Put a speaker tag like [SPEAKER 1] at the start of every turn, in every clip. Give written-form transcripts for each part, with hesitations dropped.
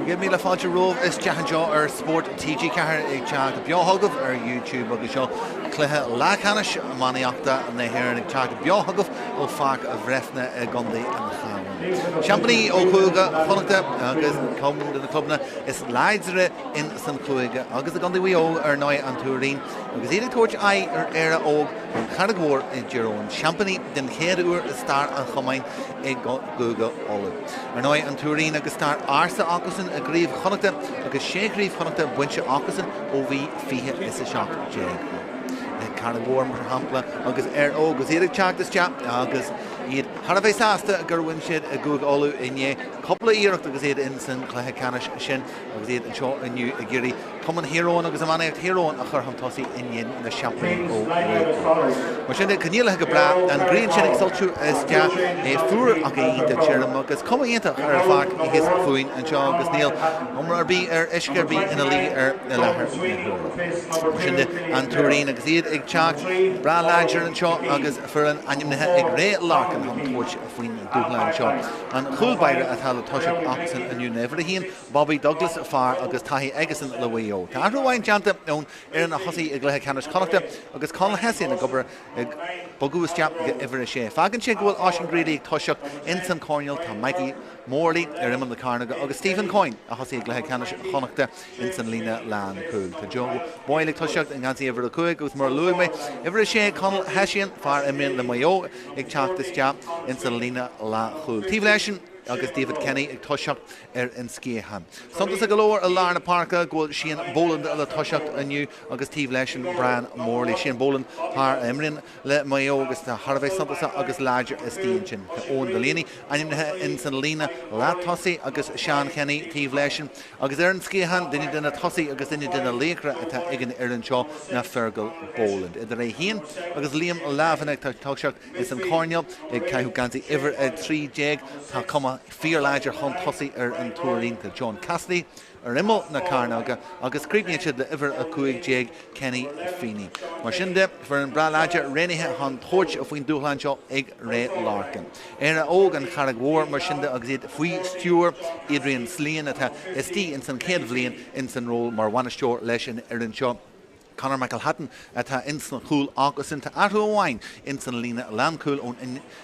[SPEAKER 1] Give me the fáilte róh is deachan seo ar Spórt TG cethir ag teach beothagah ar YouTube agus seo cluiche Leathcheannais maníochta na hÉireann ag teach beothagah ó fach a Breffni a Gondaí an Chaabhán. Champaní ó Chúige chonachta agus común na clubna is Leathcheannais in san Cluiche agus a Gondaí ó ar 9 an Tuairín agus iad tuairt ar Éire óg an Charraig in Girón. Champaní den chéad uair is star an chomain ag Google Olú. Ar 9 an Tuairín agus star arsa ácusan a gríomh chonachta agus sé gríomh chonachta buinte ácusan ó bhí fiche is a seach déag. Charraig mar hampla agus ar ógus iad ag teach agus iad Harbhéh sásta gur bhain siad a Google Olú inné coppla íireacht agus iad in san Leathcheannais sin agus iad an seo aniu a géirí cuman hÉireann agus amanaíocht hÉireann a chur tosaí inné na Champaní ó Ré. Mar sin caníalathe go bra an gríonn sin ag soltú is de fuair ach ionta tíirm agus cuma ionta ar fach igus fuoin an seo agus níl umar ar bí ar iscear bí ina lí ar na lethir. Mar sin an Tuairín agus iad ag teach bra láidir an seo agus fuair an animnithe ag ré lácan an tuairt faoin Domhnaigh seo. An chúlbaire a tal toisiach achsan aniu Éire Bobby Douglas far agus taithí agasan le bhaío. Tá arúhain teanta ón ar na hosaí ag Leathcheannais chonachta agus Conall hesin a gobar ag bogus teap go ihre sé. Fagan sé gohfuil áisian gréadaí ag toisiach in san Cornell tá Maggie Mórlaí ar imime na Carnaga agus Stephen Coyne a hosaí ag Leathcheannais chonachta in san lína lán cúil. Tá Joe Boyle ag toisiach in gantaí ihre cuaig agus mar luigh ihre sé Conall hesin far imime le maio ag teachtas teap in san lína lá chúil. Tíomh leisin agus David Kenny ag toisiach ar an scéhan. Santas a golóir a Lárna Parca ghfuil síon bóland a le toisiach aniu agus tíomh leisin Brian Mórlaí. Síon bóland th imrinn le maio agus tá Harbhéh Santasa agus láidir is tíon sin. Tá ón Delaney animnithe in san lína lá tosaí agus Sean Kenny tíomh leisin agus ar an scéhan duine duna tosaí agus duine duna léacra atá igan ar an seo na Fergal bóland. Idir é híon agus Liam Lavanach tá toisiach is an Cornell ag caiithú gantaí ihre a 3 déag tá cuma fíor láidir chun tosaí ar an Tuairín tá John Cassidy ar imil na Carnaga agus críbníonn siad le ihre a 5 déag Kenny Feeney. Mar sin de for an bra láidir rénithe chun toirt a faoin Domhnaigh seo ag ré Larkin. Éire óg an Charraig mar sin de agus iad faoi stúr Adrian Slíon atá istí in san céad bhliain in san ról mar bhainisteoir leis in ar an seo. Conor Michael Hatton atá in san chúl agus inta arthúháin in san lína láncúil ón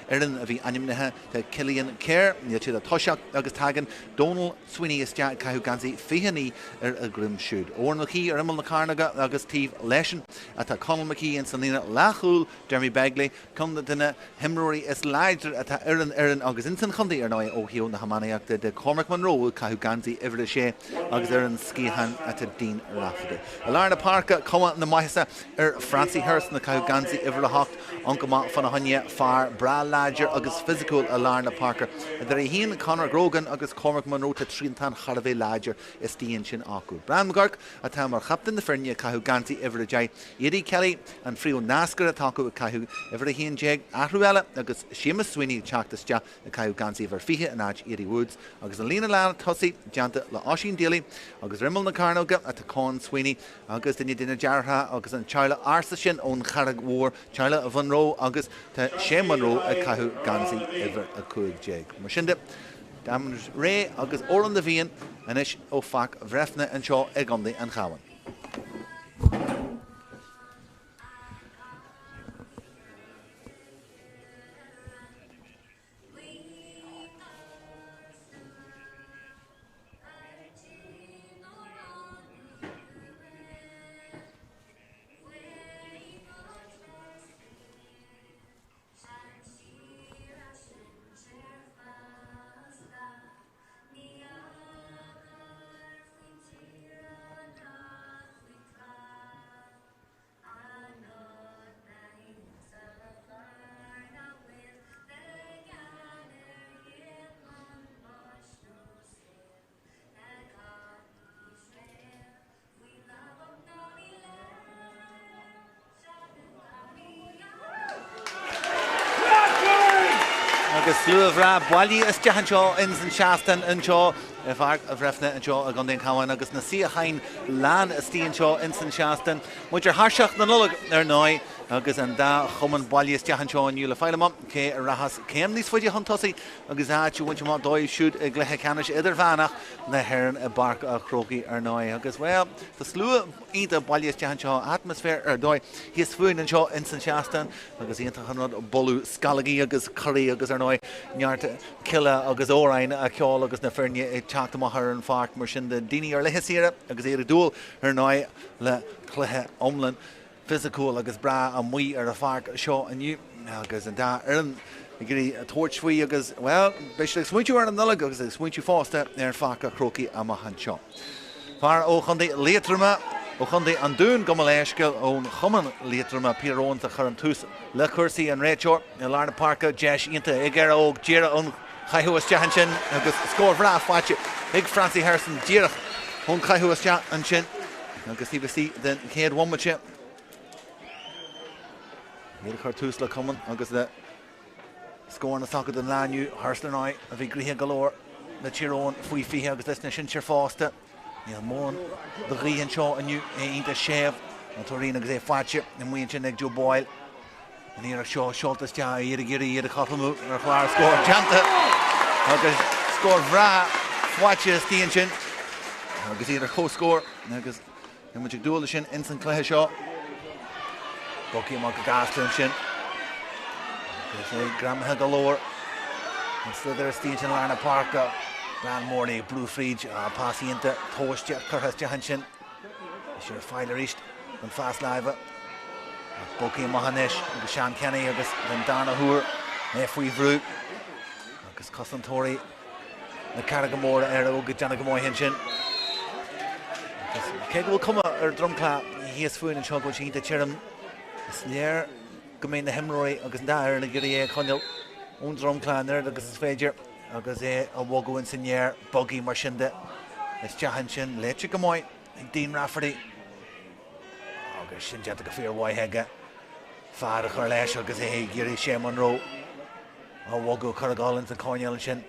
[SPEAKER 1] idirn a bhí animnithe tá Cillian Kerr níl siad a toisiach agus tagan Donal Sweeney is deach caiithú gansaí fihanní ar a grim siúd. Ór McKee ar imil na Carnaga agus tíomh leisin atá Conall McKee in san lína láchúil Jeremy Begley chun duine himróí is láidir atá ar agus in san chundaí ar 9 ó hiú na hamánaíochta de Cormac Monroe caiithú gansaí ihre sé agus ar an scíhan atá Dean Rafferty. A Lárna Parca na maithisa ar Francie Hurst na caiithú gansaí ihre le hocht ancamá fanna haine far bra láidir agus physical a Lárna Parca. Idir é híon Conor Grogan agus Cormac Monroe tá tríntan Charraig láidir is tíon sin acu. Bran McGurk atá mar chaptain na Firne caiithú gansaí ihre deag. Eddie Kelly an Frío Nascar atá acu caiithú ihre híon déag ahrúile agus Seamus Sweeney teachtas de a caiithú gansaí ihre fiche an áid Eddie Woods agus an lína lána tosaí deanta le Oisín Daly agus rimmel na Carnaga atá Con Sweeney agus duine Jarha agus an Charla arsa sin ón Charraig Charla a Monroe agus tá sé Monroe a caiithú gansaí ihre a 5 déag. Mar sin de dáman ré agus óran de bhíon inis ó fach Breffni an seo ag Gondaí an Chaabhán. Agus luamhrá bailí is deachan seo in san seastain an seo a bhar a Breffni an seo a Gondaí an Chaabhán agus na siachain lán is tíon seo in san seastain. Muidir thseach na nullag ar 9 agus an da chuman bailíos deachanseo nniu le fáileam cé rahas céim níos faide chun tosaí agus áitiú bhaint má dóibh siúd ag Leathcheannais Idirmheánach na hÉireann a barc a chrócaí ar náid agus well tá slua ionta bailíos deachanseo atmosfér ar dóibh híos fuin anseo in san seastan agus ionta chunrad bolú scalagaí agus choirí agus ar náid neart cille agus órain a ceáil agus na feirne ag teachtamachar an fart mar sin de daoine ar leithesíire agus éidir dúil ar náid le cluiche omlan physical agus bra a mui ar a farc seo aniu agus an da an gurí a tuairt agus well beisle smuintú ar an nullag agus smuintú fásta ar farc a croci a mahan seo. Far ó chundé Leathcheannais ó chundé an dún go léisceil ón chuman Leathcheannais pírón a chur an tús le cursaí an réiteoir na Larna Parka deis ionta ag ar óg díra ón chaithúas deachan sin agus scór bhrá fáte ag Francie Harrison díirech ón chaithúas deachan sin agus tí den céad womate Éire chuir tús le cuman agus le scór na sacad an lániu Harsternái a bhí gríthe galóir na tíróin faoi fithe agus leis na sin tíir fásta níl món do ghíhann seo aniu é ionta séamh an Tuairín agus é fáte na muon sin ag Joe Boyle an Éire seo seoltas te Éire gurí Éire chatamú ar chláir scór teanta agus scór bhrá fáte stíon sin agus Éire chóscór agus na muid ag dúla sin in san cluiche seo Boki má go gaslan sin agus é gramthe galóir an slidir stíon sin Larna Parka Bran Mhór Blue Fridge a pasíonnta tóiste churthas deachan sin is ar fáile ríist an fast live Boki Mahanis agus Sean Kenny agus den Dana Húr é faoi bhrú agus cosantóirí na cara go mór ar óga deanna go mór hin sin cé go bhfuil cuma ar drumclá híos fuin an seo go sin de tíirm is léir go mé na himróí agus dáir na gurí é Conall ón drumcláir agus is féidir agus é a bhógóin sinnéir bogaí mar sinnde is deachan sin léite go móid ag Dean Rafferty agus sin deanta go fíormhaithe fear a chur leis agus é gurí sé Monroe a bhógó churágálann an Conall sin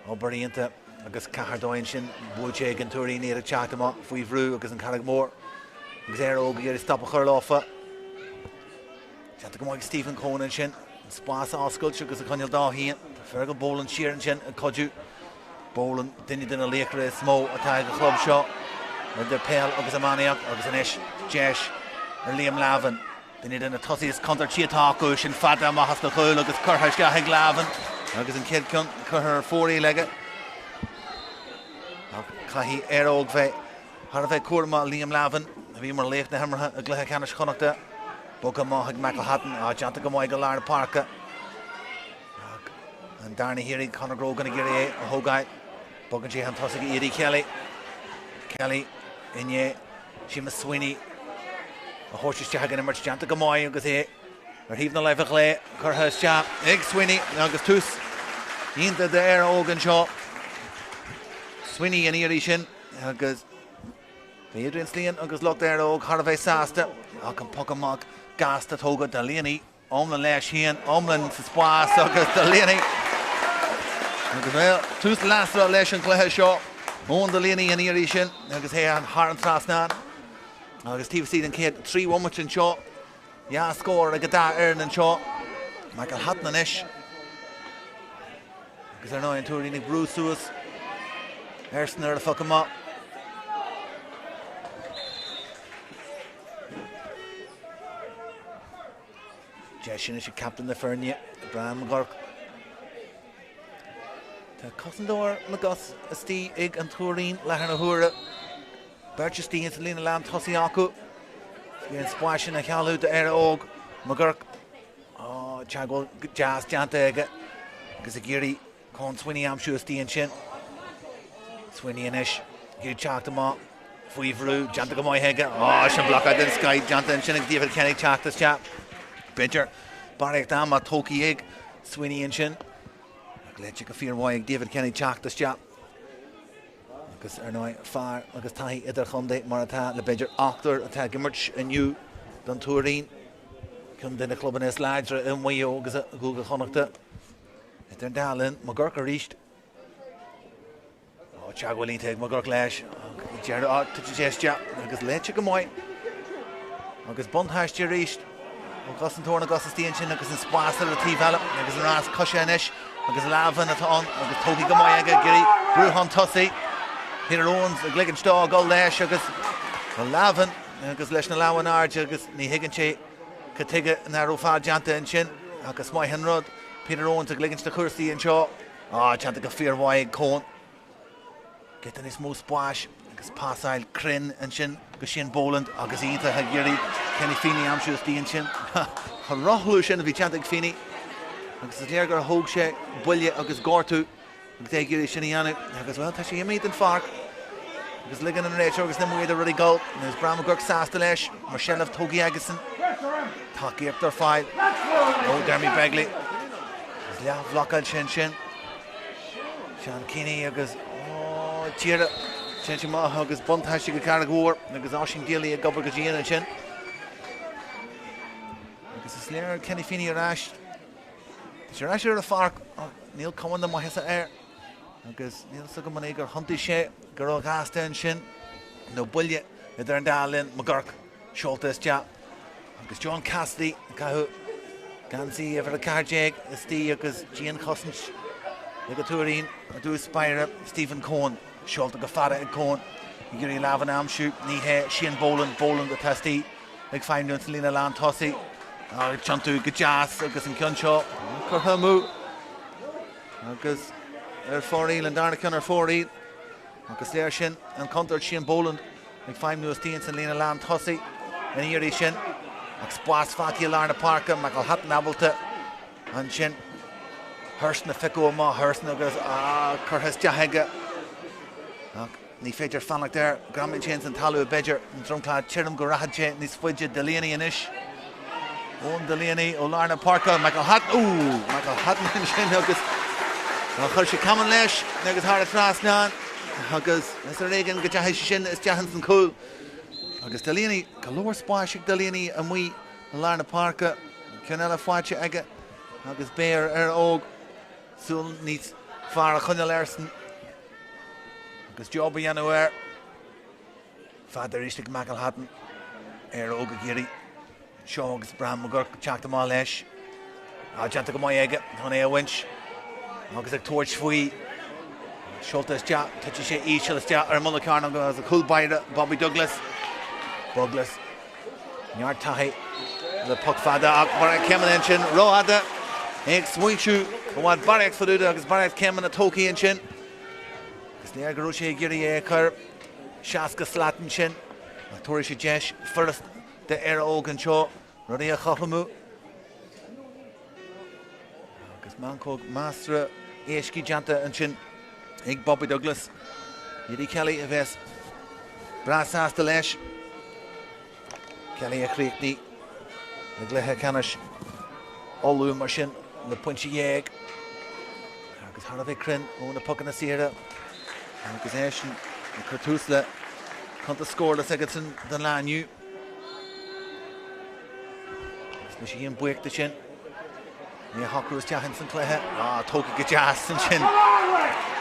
[SPEAKER 1] ó baríonnta agus cahardóin sin búte an Tuairín Éire teachtamach faoi bhrú agus an Carreg Mór agus éar óga gurí stop a chur láfa Deanta go móid Stephen Conan sin spás áscailte agus a Conall dáhíonn fer go bólan siaran sin a codú bólan duine duna léacra is smó atá go chlub seo ar de péal agus amaniaach agus an is deis ar Liam Lavan duine duna tosaí is contar tíotá acu sin fada amachchas na chuil agus churthais gaithe Lavan agus an céad chuthar fóraí leige caihí ar óg bheith Har bheith cuairma Liam Lavan a bhí mar léach na himmartha a Leathcheannais connachta Boga máthag Michael Hatton a deanta go móid go Larna Parka an darna hírí Conor Grogan a gurí a thógáid bogan sé an tosaigh Éire Kelly inné Seamus Sweeney a thuirteiste gan immert deanta go móid agus é ar híomh na leibh lé churthas te ag Sweeney agus tús ionta de ar ógan seo Sweeney an Éire sin agus Adrian Slíon agus lucht ar óg Har bheith sásta ach an pogamach gasta tóga de léanaí omlan leis híon omlan sa spás agus de léanaí agus bhfuil tús lasra leis an cluiche seo ón de léanaí an Éire sin agus é an Har an trasnán agus tíomh an céad trí womachin seo scór a go dá an seo Michael Hatton an is agus ar ná an Tuairín ag brú suas Ersan ar a fogamach Sin is captain na feirne Bram Gork Tá cosandóir le gas a stí ag an Tuairín lethar na huaire Bertie Stíon sa lína lean tosaí acu Bhí an spáisin a chealú de ar óg Magurk teagháil jazz deanta aige agus a géirí chun Sweeney amsú Stíon sin Sweeney inis géir teachtamach faoi bhrú deanta go móid aige sin blachad den Sky deanta an sin ag David Kenny teachtas te Bidger Barrick dam a tóki ag Sweeney in sin léite go fíormhaith ag David Kenny teachtas te agus ar náid fear agus taithí idir chundé mar atá le beidir achtar atá gimmert aniu don Tuairín chun duine cluban is leidre in mhaío agus a gúga chonachta idir an dálinn má ggurc a ríist teagháilínta ag má ggurc leis dear áte agus léite go móid agus bunthaistear ríist Gus an tóna gus stíon sin agus an spásar a tíhheile agus an rás cosise inis agus lábhan atá agus tógaí go mai aige gurí brúhan tosaí Peter Owens a gligan stá go leis agus lábhan agus leis na láhan áirde agus ní higann sé go tuige na rófá deanta in sin agus mai hinrod Peter Owens a gligan sta chuirsaí an seo deanta go fíormhaid cón Getan is mó spáis agus pásáil crin an sin go sin Bóland agus ínta ha gurí Kenny Feeney amsú stíon sin Tá rothú sin a bhí teanta ag Feeney agus is léir gur thóg sé buile agus gáirtú agus é gurí sin Idirmheánach agus bhfuil tá sé imíad an farc agus ligan an réiteo agus na muid a rudí gáil agus brama gur sásta leis mar sin ah tógaí agasan tá íochttar fáil ó Dermy Begley agus leabhlachad sin Sean Kinney agus tíre sin maith agus buntáiste go cara góir agus á sin díalaí a gobar go díana sin agus is léir Kenny Feeney arás sé ráis ar a farc níl cumann mai hesa air agus níl sa go man gur huntaí sé gur á gáasta sin nó buile idir an dálinn mo gurc seoltas te agus John Cassidy caithú gansaí a bhar a cardéag is tí agus Gian Cousins le go Tuairín a dús Spire Stephen Cohen seolta go fada ag Cohen I gurí lábhan amsú ní hé sin Bóland a testí ag feimnú sa lína lán tosaí Chantú go jazz agus an cion seo chutha mú agus ar fóríl an darna cion ar fóríl agus léir sin an contar sin Bóland ag feimnú stíon sa lína lán tosaí in Éire sin ag spás fatí lárna parca me go hat nabalta an sin Hurst na fico má Hurst agus churthas deaige ní féidir fannach there Grammy Chains an talú a beidir an tromclád tíirm go rathad sé níos fuide Delaney inis ón Delaney ó lárna parca Michael Hutton sin agus chuir sé caman leis agus thar a trasnáin agus is a réigen go deaithe sin is deahan san cúil agus Delaney go leor spáisiigh Delaney a muí a lárna parca cin eile fáilte aige agus béir ar óg súil níos fear a chuine leirsan agus job a dhéanamh fad ar ístigh Michael Hutton ar óg a géirí seo agus bram gur teachta má leis deanta go mai aige chun é a winch agus ag tuairt faoi seoltas te tuite sé ísealas te ar mula cearna agus a coolbaire Bobby Douglas neart taithí le puck fada ach mar ceman sin roiada ag smuointú go bhhaid barraigh faúda agus barraigh ceman a tócaí an sin agus léir go raibh sé géirí é chur seaca slatan sin a tuairí sé deis first de ar ógan seo rudí a chothamú agus mancóg mástra éiscí deanta an sin ag Bobby Douglas Idir Kelly a bheits brasáasta leis Kelly a chríicní na gluthe canis olú mar sin na pointí dhéag agus thar a bheith crin ó na pucan na sire agus é sin na chuirtús le chunta scóirlas agat san den lániu na sé híon buíochta sin ní hocrús teachan san cluthe tóca go jazz san sin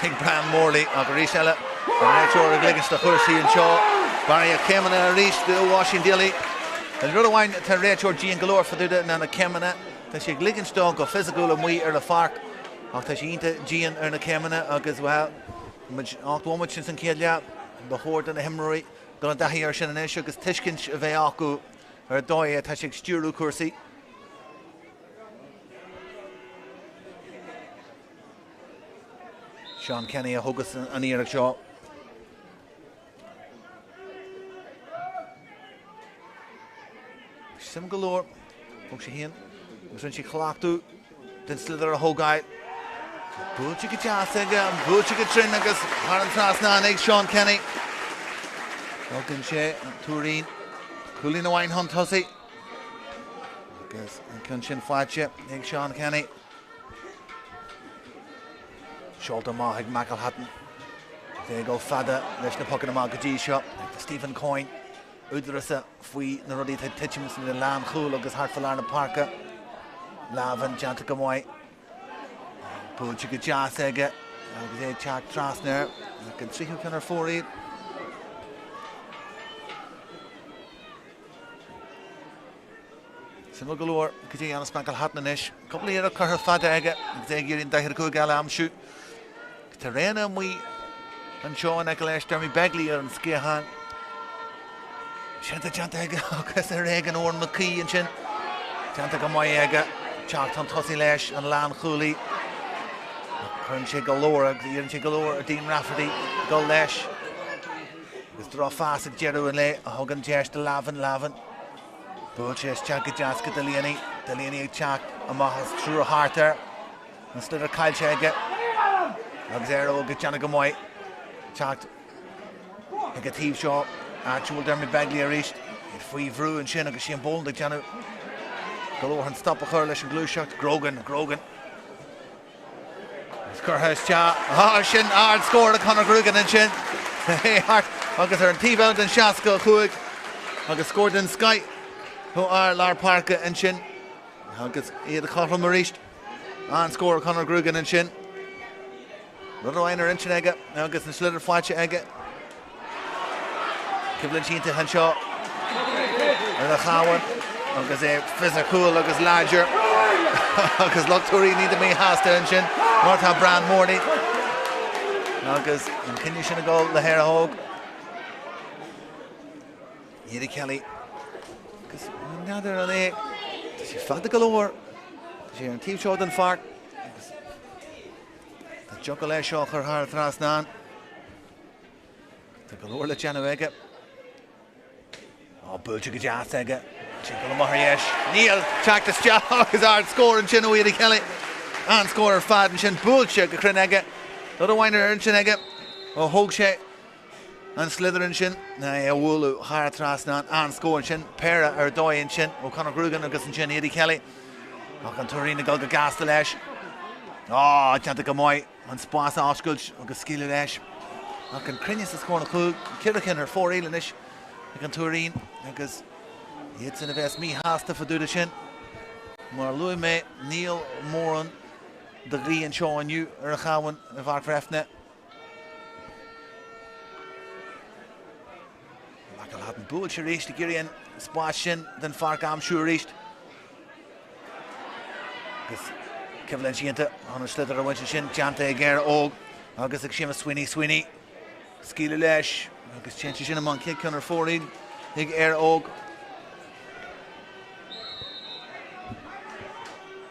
[SPEAKER 1] Pink Bram Morley a go rís eile an réiteoir a gligan sta chuirsaí an seo Barry a cemanna a rís de Washington Dilly an rud amháin tá réiteoir Gian golóir faúda na cemanna tá sé gligan stá go physical a muí ar le farc ach tá sé ionta Gian ar na cemanna agus bhfuil áchtmid sin san céad leat ba chóir den na himróí go an daithí ar sin inis agus tuiscint a bheith acu ar dóid tá sé stúrú cuasaí Sean Kenny a thugus an Éire seo sim golóir thug sé híon agus rinn sé chláachú den slidir a thógáid búilte go teas aige an búilte go trin agus thar an trasná ag Sean Kenny Dulgan sé an Tuairín Coolín amháin hon tosaí agus an cinn sin fáilte ag Sean Kenny Seolta má ag Michael Hutton Dé go fada leis na pucan amá go dtí seo Stephen Coyne údarasa faoi na rudí tiitimas na lán chúil agus hartfalár na parca lábhan deanta go mhaid búilte go jazz aige agus é teach trasnéir an tríú cin ar fóraí Sin galore gotí an spancal hatna inis. Couple of chur fada aige ag in daithir go gal amsú. Terrena mui an Sean Eccles Dermy Begley an Cabhán. Sin janta aige agus regan or McKee and sin. Janta go mai aige teacht an tosaí leis an lán chuúlaí. Chun sé galore íonn sé galore Dean Rafferty go leis. Agus drá fás ag Jeru an le a thugan teist de lavan. Búilse teach go deasca Delaney ag teach amachchas trú a Tráchtaire an slidir cailse aige agus ó go teanna go mai teacht ag a tíomh seo áitiúil Dermy Begley a ríist iad faoi bhrú an sin agus sí an bólan ag teanna galore an stop a chur leis an glúiseacht Grogan Curthas sin ard scóir a Conall Grugan an sin agus ar an tíbh an seaca chuig agus scóir den Sky who are Lar Parka and Shin. Agus iad a chorra maríist an scóir Conall Grugan and Shin. Rudder Einer in sin aige agus an slidir fáilte aige. Ciblann sínta han seo ar a chawan agus fizar cool agus láidir agus Tuairín ní mé hásta an sin Mórtha Brand Mhórni agus an cinne sin a gáil le héir a hóg. Idir Kelly agus nádar an é sé fada galore sé an tíomh seo den fart agus tá joga leis seo chur thar trasnán tá galore le teanna aige búilte go deas aige sin go maithíis níl teachtas teach agus ard scóir an sin Idir Kelly an scóir ar fad an sin búilte go crin aige Rud Einer an sin aige ó thóg sé an slidir an sin na bhúlú thar trasnán an scóir sin péra ar dóid an sin ó Conall Grugan agus an sin Idir Kelly ach an Tuairín go gasta leis teanta go mai an spás áscailt agus scíile leis ach an crinne sa scóir na clúg Cirrachan ar fóréile inis ag an Tuairín agus iad sin a bheits mí hásta fa dúda sin mar luí mé níl móran de ghí an seo aniu ar a chawan a bhar Breffni had an búilte ríist a gcíiríonn spás sin den farc amsú ríist agus cibhlann sínta an slidir a bhaint sin teanta ag ggéir óg agus ag simas Swinny scíle leis agus teanta sin amán cic ar fóraí ag air óg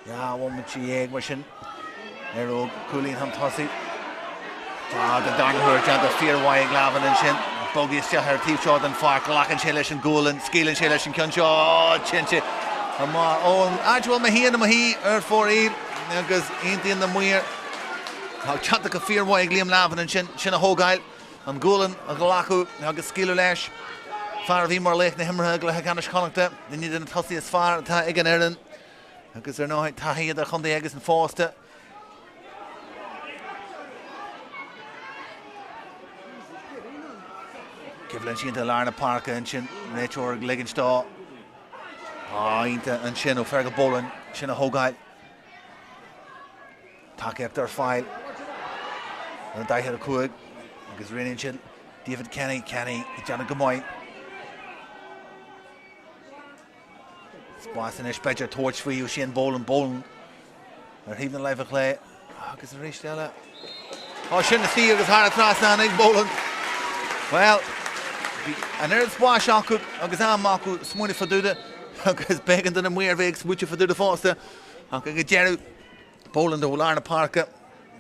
[SPEAKER 1] bhhain si éag mar sin ar óg cúlín an tosaí go darnthúir teanta fíorhhaid ag leaban an sin Bogey still her teeth shot and fark lacking Shillish and Golan, Skilling Shillish and Kuncho, Chinchi. Actual Maheen and Mahi er for Éire, because ain't in the Mhór. How Chanta Kafir Way, Liam Lavin and Shinna Hogail, and Golan, and Golaku, now get Skiller Lash. Far of Imar Lake, the Himmerhug, like Hanish Connacht, they needed a tossy as far, Egan Erin, because they're no Tahi, they're Hundi Eggs and Foster. Cibhlann sínta Larna Parka an sin réiteoir Liggins-Dá ínta an sin ó ferga bólan sin a thógáil takeíocht ar fáil an daithir a cuaig agus rinneann sin David Kenny i deanna go mbeidh spás inis beidir tóirt faoú sin bólan ar híomh leibh a chlé agus an ríist eile sin na tí agus thar a trasnán ag bólan well an spás acu agus amachú smúna faduda agus began den Mhór bheith smúte faduda fásta ach go dearú bólan do Larna Parka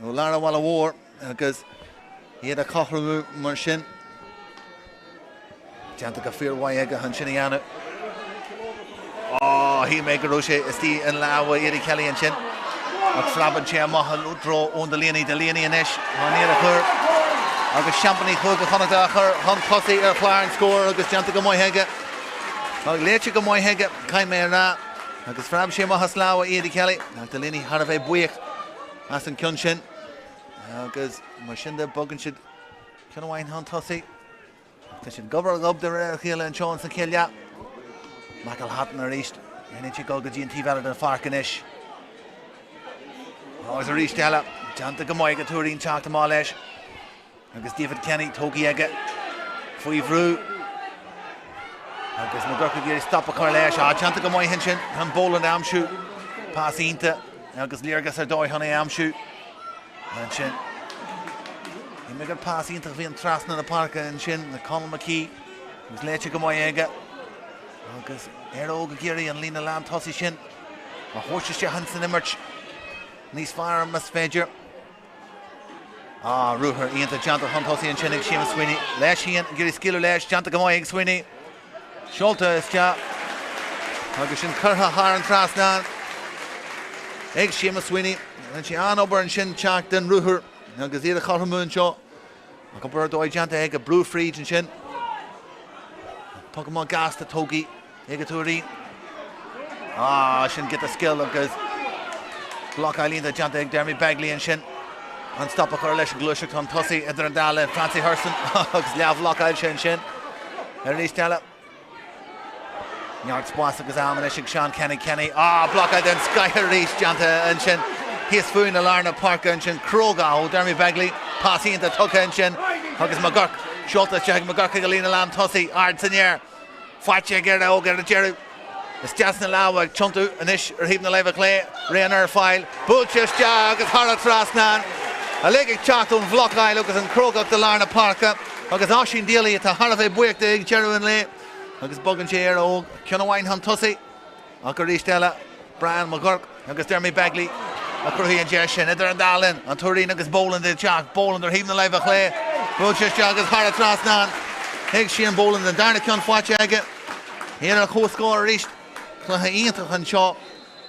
[SPEAKER 1] ó Larna Walla Mhór agus iad a chothrú mar sin teanta go fíorhhaid aige an sinna dhéanamh hí mé go raibh sé is tí an leabhar Idir Kelly an sin ach flabann sé amach dro ón de Leathcheannais inis an iad a chur agus champaní chug go chonach a chur chun tosaí ar chláir scóir agus teanta go maith aige ag léite go maith aige caiim mé rá agus freab sé amach leabhar Idir Kelly ach de Leathcheannais har a bheith buíoch as an cion sin agus mar sin de bogann siad cinmhain an tosaí tá sin gobar gob de réir chéile an seán san céile Michael Hatton ar ríist rinneann si go dtí an tíbhile den farcan isis is a ríist eile teanta go maith go Tuairín teacht amá leis agus David Kenny tógaí aige faoi bhrú agus na gurcha géirí stop a chuir leis teanta go maiid hin sin an bólan amsú pasínta agus líorgas ar dóid honna amsú an sin í mé gur pasínta bhí an trasna na parca an sin na Conall McKee agus léite go maiid aige agus óga géirí an lína lán tosaí sin a thuirteiste han san imirt níos fearr mas féidir rúthar íonta teanta han tosaí an sin ag Seamus Sweeney leis íon géirí sciúil leis teanta go maiid ag Sweeney Seolta is tea agus sin curtha thar an trasna ag Seamus Sweeney an si an obair an sin teach den rúthar agus iad a chorthamún seo a go bur dóid teanta ag a brú fríd an sin tugam má gas de tógaí ag a Tuairín sin get a skill agus block Eileen teanta ag Dermy Bagley an sin an stop a chuir leis an Cluiche an tosaí idir an dála Francie Hurson agus leabh block Eil sin ar rís teala Neart spás agus am leis ag Sean Kenny block Eil den Skyher rís teanta an sin híos fuin a lárna parca an sin Craobh ó Dermy Bagley pasínta tucha an sin agus McGurk Seolta teag McGurk ag a lína lán tosaí ard san air fáite gur ógar a Jerry is deas na láha ag tiontu inis ar híb na leibh clé réan ar fáil búteiste agus thar a trasna a le ag teachtún bhloc Eil agus an Craobh de lárna parca agus áisín díalaí tá thar a bheith buíochta ag Jerry an lé agus bogan sé ar óg ceanna bhain han tosaí a go rís teala Brian McGurk agus Dermy Bagley a cruthí an deir sin idir an dálinn an Tuairín agus Boland de teach Boland ar híb na leibh clé búteiste agus thar a trasna ag Sean Boland an darna ceann fáte aige héar a chóscóir ríist clutha íontach an seo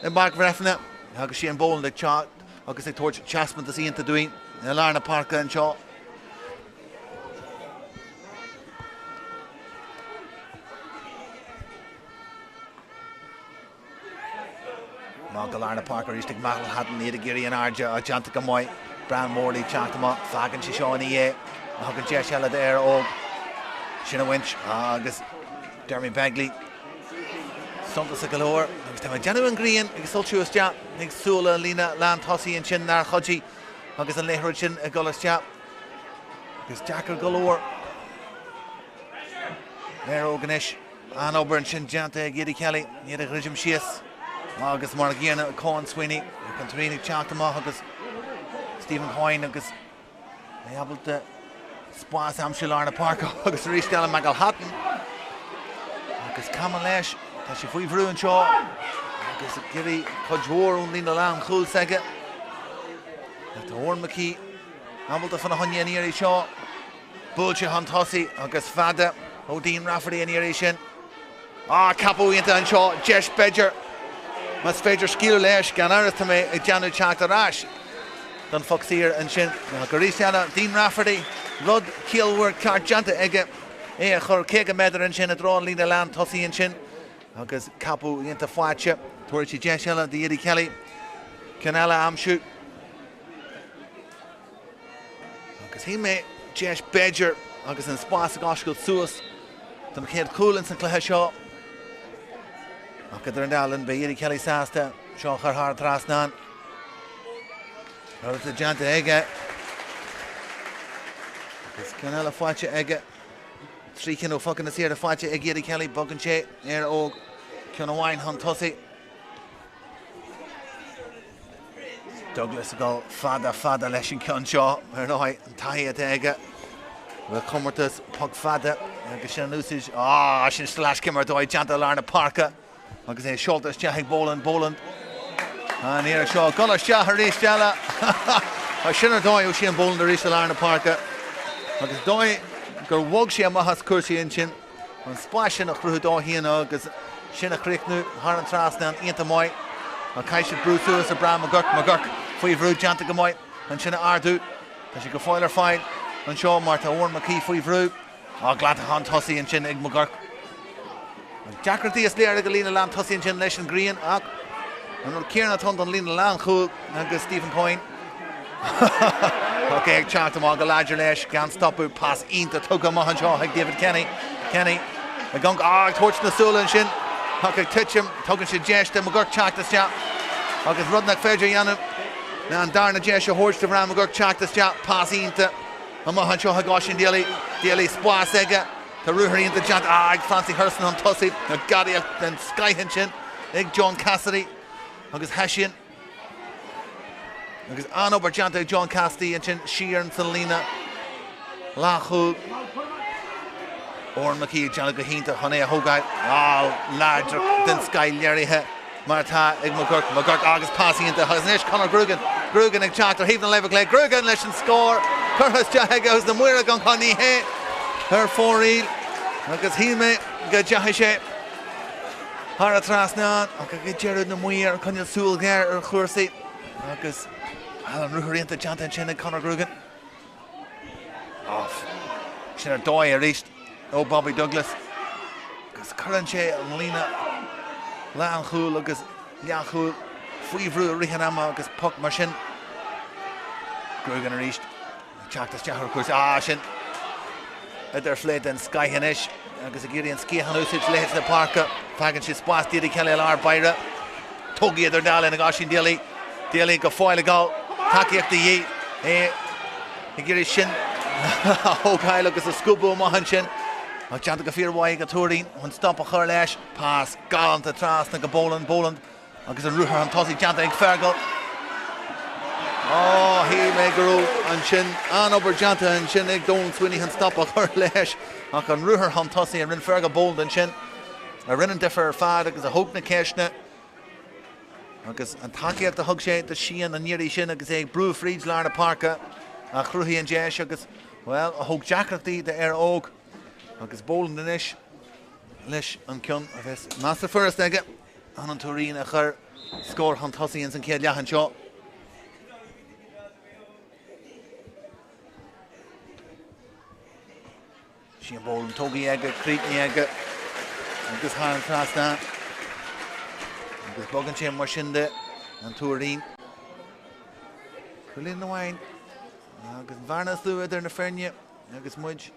[SPEAKER 1] i bag Breffni agus Sean Boland ag teach agus ag tuairt chasman is íonta doing na lárna parca an seo má go lárna parca ríist ag maithil hatan iad a géirí an airde a teanta go maiid Brian Morley teachta má fagan si seo in é a thugann deis heile ar óg sin a winch agus Dermy Bagley Sontas a galore agus tá deanú an gríon agus sultúas teach ag súla lína lán tosaí an sin nar chodí agus an léthúid sin a golas teach agus Jackar galore ar ógan is an obair an sin deanta ag Idir Kelly iad a ghridim síos agus mar gcéanna Conall Sweeney an Tuairín ag teachta má agus Stephen Hoyne agus éabalta spás amsú lárna parca agus rís teala Michael Hatton agus Caman leis tá sé faoi bhrú an seo agus géirí chudhór lína lán chúl saige tá Mhór McKee ábalta fanna honne an éirí seo búilte han tosaí agus fada ó Dean Rafferty an éirí sin capú íonta an seo Jesh Bedger mas féidir sciúil leis gan áras tá mé ag deanú teachta ráis don foxíir an sin go rís teala Dean Rafferty rud cíalhúir ceart deanta aige é a chur 100 méadar an sin a drán lína lán tosaí an sin agus capú íonta fáite tuair si deis eile de Idir Kelly Conall amsú agus hí mé Jesh Bedger agus an spás a gáisciúil suas tá chéad cúlann san cluthe seo agus ar an dálann be Idir Kelly sásta seo chur thar trasna Rud a deanta aige agus Conall a fáite aige trí cin ó focan na siar a fáite ag Idir Kelly bogan sé ar óg ceanna bhain han tosaí Douglas a gáil fada leis an ceann seo ar nóid an taíad aige bhfuil commartas pog fada agus sin úsáid sin slash cimar dóid deanta lárna parca agus é seoltas teach Boland an éire seo golas teach ar rís teala sinar dóid ó sin Boland a rís lárna parca agus dóid gur bhog sé maithas cuasaí an sin an spáis sin a chrúthú dóhíana agus sin a chríicnú thar an trasna an íonta maiid an caiise brúsúas a Brian McGurk faoi bhrú deanta go maiid an sinna ardú tá sé go fáil ar fáil an seo mar tá Mhór McKee faoi bhrú glad a han tosaí an sin ag McGurk Jackar díos léir go lína lán tosaí an sin leis an gríon ach an céarna tún an lína lán chuúil agus Stephen Coyne ag teachta má go láidir leis gan stopú pas ínta tuga maithan seo ag David Kenny a gang tuairt na súla an sin ag tuitim tugann sé deis de McGurk teachtas teach agus rudnach féidir dhéanamh na an darna deis a thuairt de bhrean McGurk teachtas teach pas ínta a maithan seo ag gáis sin déalaí spás aige Tá ruúthaí the jant ag fancy Hurson on Tussy na Gadiach den Skyhin sin ag John Cassidy agus Hessian agus an obair jant ag John Cassidy and sin Sheeran Salina Lachul Oran McKee John Gahinta Honea Hogai lad den Sky Learithe Martha ag McGurk agus passing into Hasnish Conor Grugan ag Tráchtaire heaving the level play Grugan leis an score Curtis Jahegos the Muira gon Connie he her foreel agus híme go Jahi sé har a trasna agus Gerard na Muir Conall Súl gar ar chuirsaí agus an ruúthaíonnta Jonathan sin ag Conor Grugan off sin ar dóid a ríist ó Bobby Douglas agus chuann sé an lína Lean Chúil agus Leachúil faoihrú rihan ama agus puck mar sin Grugan a ríist Teachtas Jahar chuirsa sin idir fléad den Skyhin agus a géiríonn scíochan úsáid léit na parca fagann si spás Díadí Kelly ar baire tugaí idir dála ag sin Díalí go fáil gá takeíochta dhí i géirí sin ógáil agus a scúbú maihan sin ach teanta go fíormhaid go Tuairín chun stop a chur leis pás galanta trás na go Boland agus an ruúthar an tosaí teanta ag fergal hí mé gurú an sin an obair teanta an sin ag dón swinní an stop a chur leis ach an ruúthar an tosaí an rinn fergal Boland an sin a rinne differ ar fad agus a thug na ceisne agus an takeíocht a thug sé de sían an níirí sin agus ag brú fríd lear na parca a chruthí an déis agus well a thug deacrachtaí de ar óg agus Boland inis leis an cion a bheits Master first aige an Tuairín a chur scór an tosaí an san céad leathan seo sí an Boland tugaí aige crítaí aige agus há an trasna agus bogann sé mar sin de an Tuairín chulín na bhain agus bharnas tú idir na feirne agus muid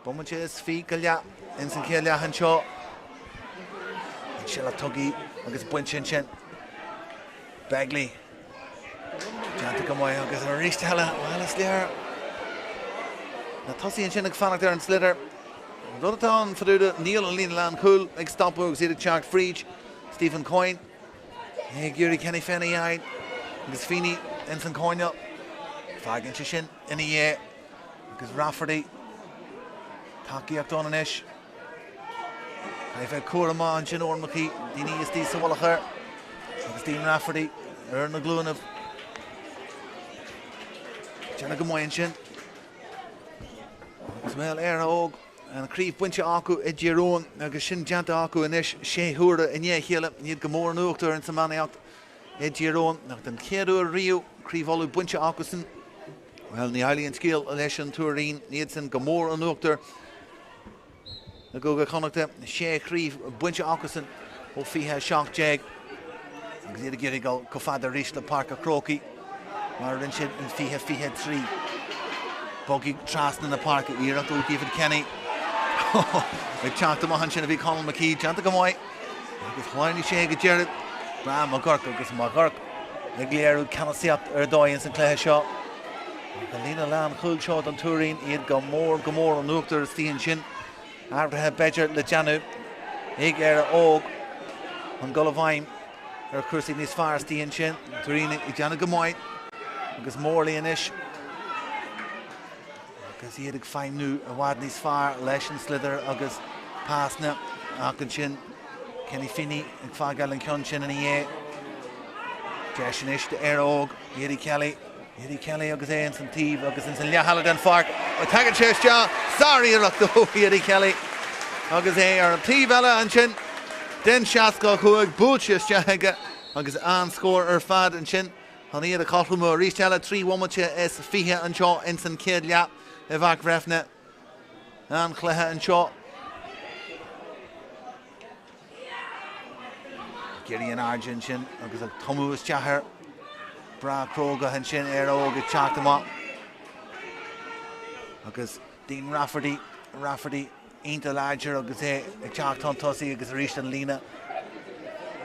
[SPEAKER 1] Bumman sé is fí go leat in san céad leathan seo se le tugaí agus buint sin Bagley deanta go mhaith agus an ríist heile bhil is léir na tosaíonn sin ag fannacht ar an slidir rudatá an faúda níl an lína lean cool ag stopú agus iad teach fríd Stephen Coyne ag Gúirí Kenny Fenny aid agus Feeney in san Coyne fagann sé sin ina dhé agus Rafferty takeíocht an inis I bheith cuaramá an sin Oran McKee daoine is tí sa bhallachar agus Dean Rafferty ar na glúanamh teanna go mhainn sin agus well ar óg an críomh buinte acu I ddíróin agus sin deanta acu inis sé thuaire in dhé chéile iad go mór an uachtar in sa manaíocht I ddíróin nach den chéadú riú críomhholú buinte acu san well ní hailíonn scéal leis an Tuairín iad san go mór an uachtar na góga connachta sé críomh buinte acu san ó fiche seach déag agus iad a géirí go fad a ríist le parca Crócaí mar rin siad in fiche trí bogí trasna na parca íireacht ó David Kenny ag teachta maihan sin a bhí Conall McKee teanta go mhaith agus chláinní sé go Gerard bra McGurk agus McGurk ag léirú canasíocht ar dóid san cléthe seo go lína lean chuil seo an Tuairín iad go mór an uachtar stíonn sin arbithe beidir le deanú ag ar óg an golamhaim ar chuirsaí níos fearr stíonn sin Tuairín I deanna go mhaith agus mórlaí inis agus iad ag féinú a bhhad níos fearr leis an slidir agus pásna ach an sin Kenny Finney ag fágáil an cion sin in dhé deis sin isto ar óg Idirmheánach Kelly agus an san tíb agus in san leathala den farc a tagann sé isteach sorry ireachta Idirmheánach Kelly agus ar an tíb eile an sin den seascáil chuig búilte isteach agus an scór ar fad an sin an iad a chothúmú a ríist eile trí bhuaimite is fiche an seo in san céad leat I bhac Breffni an chluithe an seo Géirí an Argin sin agus a tomú is teachar bra Craobh an sin ar óg ag teachta má agus Dean Rafferty ionta láidir agus ag teachta an tosaí agus a ríist an lína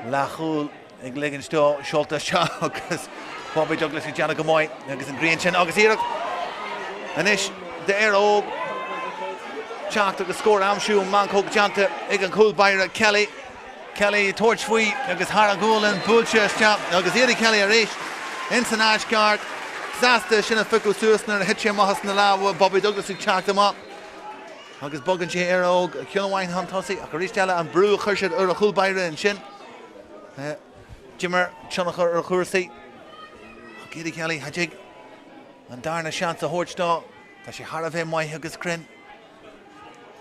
[SPEAKER 1] Lachúil ag ligean seolta seo agus Bobby Douglas ag deanna go mhaith agus an gríonn sin agus iireacht inis de ar óg Teach agus scór amsú man cóg janta ag an cúl baire Kelly torch faoi agus Hara Golan búlse teap agus Éire Kelly a rééis in san Ashgard Zasta sinna fiú suasnar hit sé mahas na lá Bobby Douglas ag teach amach agus bogan sé ar óg Cionnháin han tosaí a rísteile an brú chuirsead ar a cúl baire an sin Jimmer Chonachar ar chuirsaí Éire Kelly hajig an darna seans a hórtá tá sé Har a bheith mai agus crin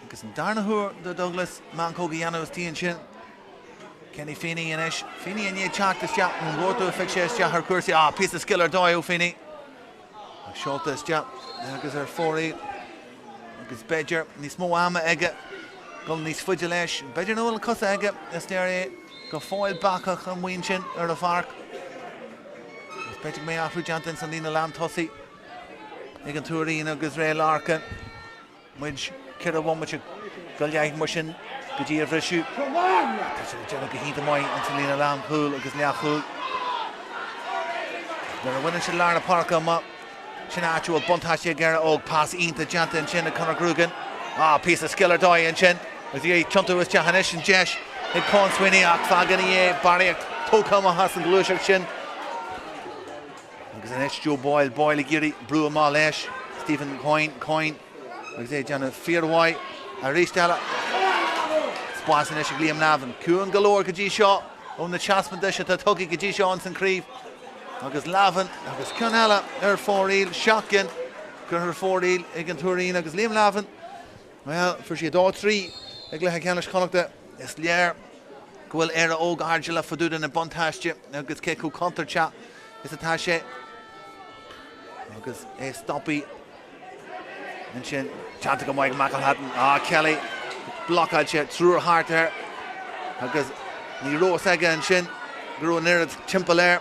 [SPEAKER 1] agus an darna thuair do Douglas man cóga Janos tíon sin Kenny Feeney in ish. Feeney in ye chat this jab and go to fix yes her cursi piece of skill or die Feeney. Short this jab. Agus her 4-8. Agus Bedger ní smó ama aige. Gon níos fuidileis. Bedger no will cuss aige. Ystere go foil bacach an win sin ar the fark. Bedger may after Jantin Sandina Lam Tossi. Egan Tuairín agus Ray Larkin. Which Kira one which Guljaig Mushin. Gajir Vrishu. Jenna Gahita Moy and Selena Lam Pool agus Leathcheannais. They're a winning Larna Parka ma. Shinachu will buntashi Gara Og pass into Janta and Chin and Conor Grugan. Piece of skill or die and Chin. As the Chuntu was Jahanish and Jesh. It Con Sweeney Fagani Barry Tokama Hassan Cluiche Chin. Agus an H Joe Boyle Giri Brew Malesh Stephen Coin. As they Jana Fearway. Aristella. Spás in Ishig Liam Navan. Cuan galore Gaji Shaw. On the Chasman Dish at the Tuggy Gaji Shaw and St. Craobh. Agus Lavin. Agus Conall. Her 4-eel. Shotgun. Her 4-eel. Egan Tuairín. Agus Liam Lavin. Well, for she had 3. Egleha Canish Connacht. Is Lier. Gwil Éire Og Argila Fadud in a Bontashje. Agus Keku Counter Chat. Is a Tashe. Agus Stoppy. And she Chantica Mike Macalhatton. Kelly. Block out shit through her heart there. Because the Rose again Shin grew near it Chimpalair.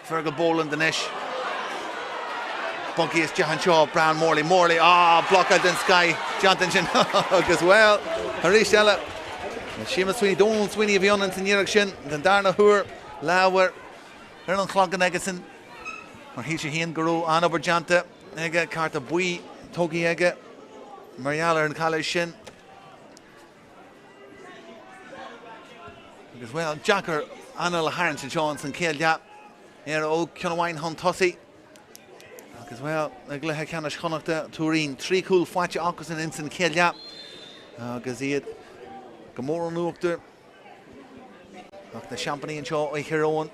[SPEAKER 1] Fergal Boland the Nish. Bunky is Jahan Shaw, Brown Morley. Block out in Sky. Jonathan Shin as well. Harish Ella. Shima Sweeney, Donald Sweeney of Yonan and Yerik Shin. Then Darna Hoor, Lauer, Erlen Cloggan Eggison. Or Hisha Hien Guru, Anover Janta, Ega, Carta Bui, Togi Ega, Mariala and Kala Shin. As well, Jacker, Anna Harrens and Johnson, Kale Yap, Éire Og, Cionnháin Han Tossi. As well, Egleha Canish Connacht, Tuairín, 3 cool Fwacha Occasion in St. Kale Yap. As he had Mhór Nuachtar. The Champagne and Shaw, hÉireann.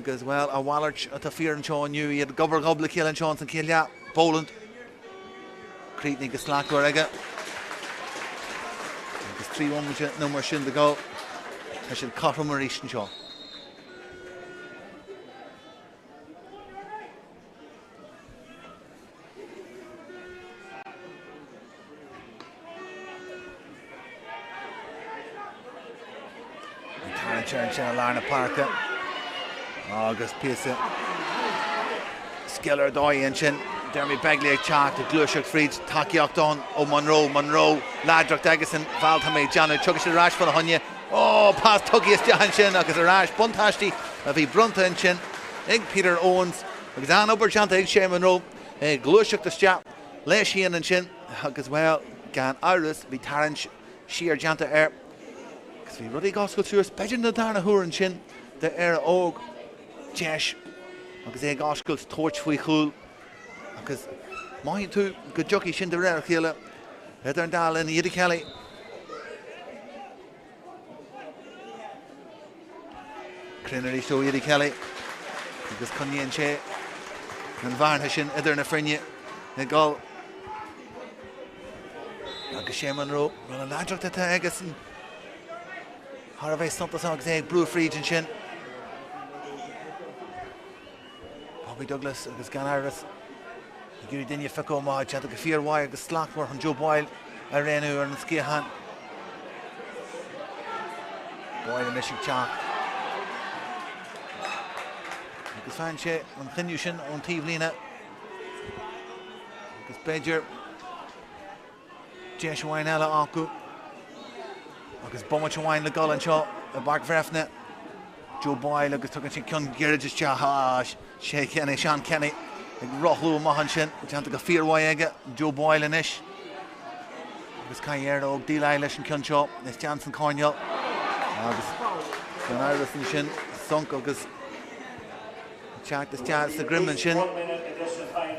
[SPEAKER 1] As well, a Wallarch at the Fear and Shaw knew he had Gobble Kill and Johnson, Kale Yap, Boland. Creetney Slackor Ega. 3-1 with no more shin to go. I should cut from Maurice and Shaw. Tarrant Larna Parka. August Pisa. Skiller Doy and Chin. Dermy Begley Chat, the Glushuk Fried, Taki Octon, Monroe, Ladrock Daggerson, Valtame Jana, Chukish Rash for the Hunya. Past Tuggiest Jahanshin, because a rash, Buntashti, Avi Brunta and Chin, Egg Peter Owens, Exan Oberchanta, Egg Shea Monroe, Glushuk the Strap, Leshian and Chin, as well, Gan Iris, Tarrant, Sheer Janta Air, because we really got to go through a special Darna Hoor and Chin, the Éire Og, Jesh, because Egg Oscars, Torch Fui Cool. Because mine too, good jockey Shinderera Kila, Heather Dal and Éire Kelly. Crinnery show Éire Kelly. Because Cunny and Che and Varnishin, Heather Nafrinia, and goal. Because Shea Monroe, Roland Ladrock to Egerson. Harvey Santos on Egg, Brew Fried and Shin. Bobby Douglas, because Gan Iris. Giri Dinya Fico Ma, Chanta Fear Wire, the Slackmore from Joe Boyle, Irenu and Skiahan. Boyle and Mishik Chalk. Because Fanche on Thinushin on Tivlina. Because Bedger. Jesh Wainella Aku. Because Bomach Wine Legull and Shaw, Bark Breffni. Joe Boyle, because took a Chicken Girridges Chahash, Shea Kenny, Sean Kenny. Rochlu Mahanshin, Janta Fear Wayega, Joe Boyle and Ish. agus Éire og díla leis an cionseo is Jansen Conall agus gan Idirmheánach sin sunk agus Teach is Teach sa grimman sin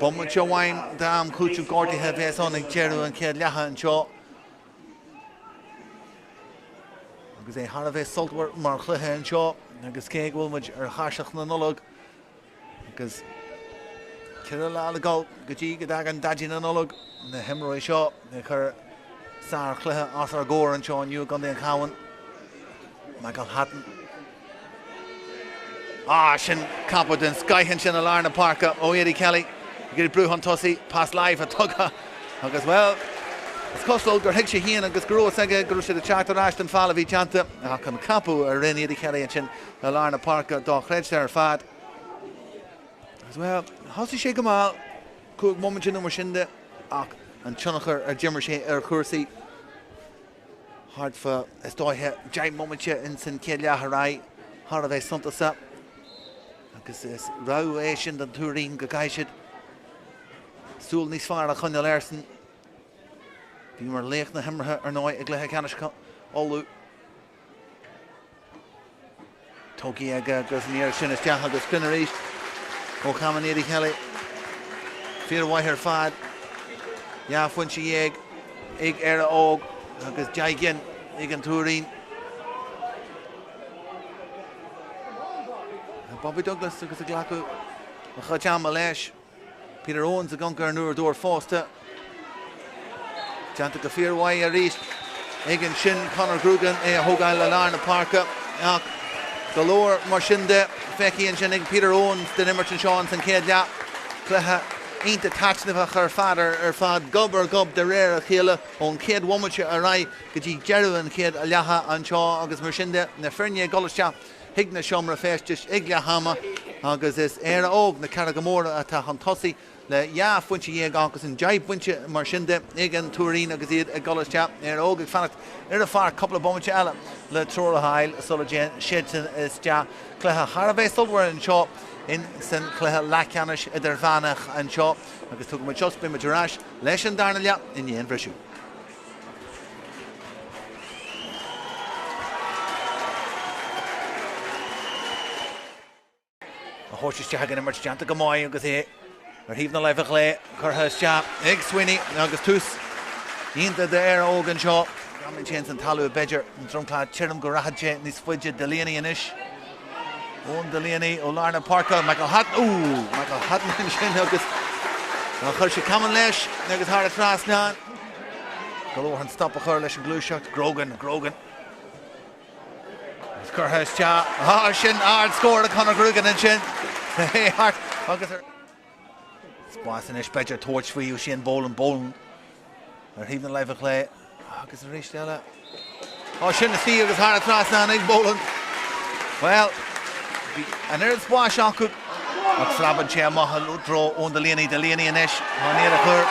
[SPEAKER 1] Bumman seo bhain dám Cluiche Gortaithe bheits ag jeú an céad leatha an seo agus é thar a bheith soltmhar mar chluithe an seo agus cé bhfuil muid ar cháiseach na nullag agus ceir le gáil go dtí go dag an dadí na nullag na himróid seo na chur sár chluithe as ar ggóir an seo aniu gan an cabhán Michael Hatton sin cappa den skyhan sin a Larna Parka ó Éire Kelly gur brúhan tosaí pas live a tugha agus well is costal gur hiic sé híana agus gro aige gur sé de Tráchtaire an fála bhí teanta a chun capú ar rin Éire Kelly an sin a Larna Parka dá Craobh ar fad as well hasí sé go máil cúg moment sin mar sinnde ach an tionachar ar jimmar sé ar chuirsaí hard fa is dóithe deim momentse in san céad leatha rá thar a bheith suntasa agus is rá é sin an Tuairín go gaiisiid súil níos fearr a Conall airsan bhí mar léach na himrithe ar 9 ag Leathcheannais óú tógaí aige agus níor sin is deach agus Cluiche ó Cabhán Éire Kelly fíor bhaith ar fad fuin si ag Éire óg agus deigin ag an Tuairín Bobby Douglas agus a ghlacu a chateama leis Peter Owens a guncar an uair dúir fásta Teanta go fíorhaid a ríist ag an sin Conor Grugan é a thógáil le Larna Parka ach go leor mar sin de feicíonn sin ag Peter Owens den Imerton Seán san céad leat cluthe ionta taitneamh chur fadar ar fad gobar gob de réir a chéile ón céad womaite a ra go dtí jeú an céad a leatha an seo agus mar sin de na firne goliste hiigna seomra féistis ag leathama agus is Éire óg na cara go mór atá an tosaí le fuinte dhéag agus an deib buinte mar sinnde ag an Tuairín agus iad ag goliste Éire óg ag fannacht ar a fearr coppla bommite eile le tróir a hail sola sian is de cluthe thar a bheith solhar an seo in san cluthe Leathcheannais Idirmheánach an seo agus tu go just be matarás leis an darna leat in dhéon bhreisiú. A hóiste hagan immer teanta go máid agus é ar híomh na leibh lé chutha ag Swinny agus tús ionta de Éire óg an seo gamin sin an talú beidir an tromclád tíirm go rathadte níos fuide de Leathcheannais inis ón de Leathcheannais ó Larna Parka Michael Hatton sin agus chur sé caman leis agus thar a trasná go leor an stop a chur leis an glúiseach Grogan Curtis sin ard scóir a Conor Grugan an sin agus spásan is beidir toirt faoú sin bólan ar híomh na leibh lé agus a rééis eile sin na tí agus thar a trasná ag bólan well an ar spáis acu ach flaban sé maithe dro ón de Leathcheannais inis níar a chur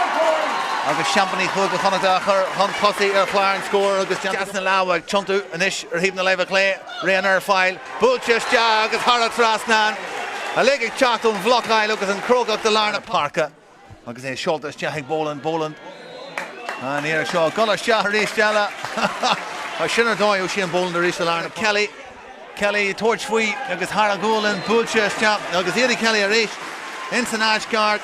[SPEAKER 1] agus champaní chug a chunata chur chun tosaí ar chláir an scóir agus deas na láhaigh tiontu inis ar híomh na leibh lé réan ar fáil búte agus thar a trasná a le ag teacht ón bhlocáil agus an crógach de Larna Parka agus é seoltas teach ag bólan an éar seo golas teach rééis teala a sinar dóid ó sin bólan de rééis de Larna Kelly toirt faoi agus thar a ggólan búte agus Éire Kelly a rééis in san áisceart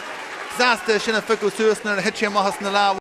[SPEAKER 1] Zasta sinna fiú suasnar a hit sé maithas na lá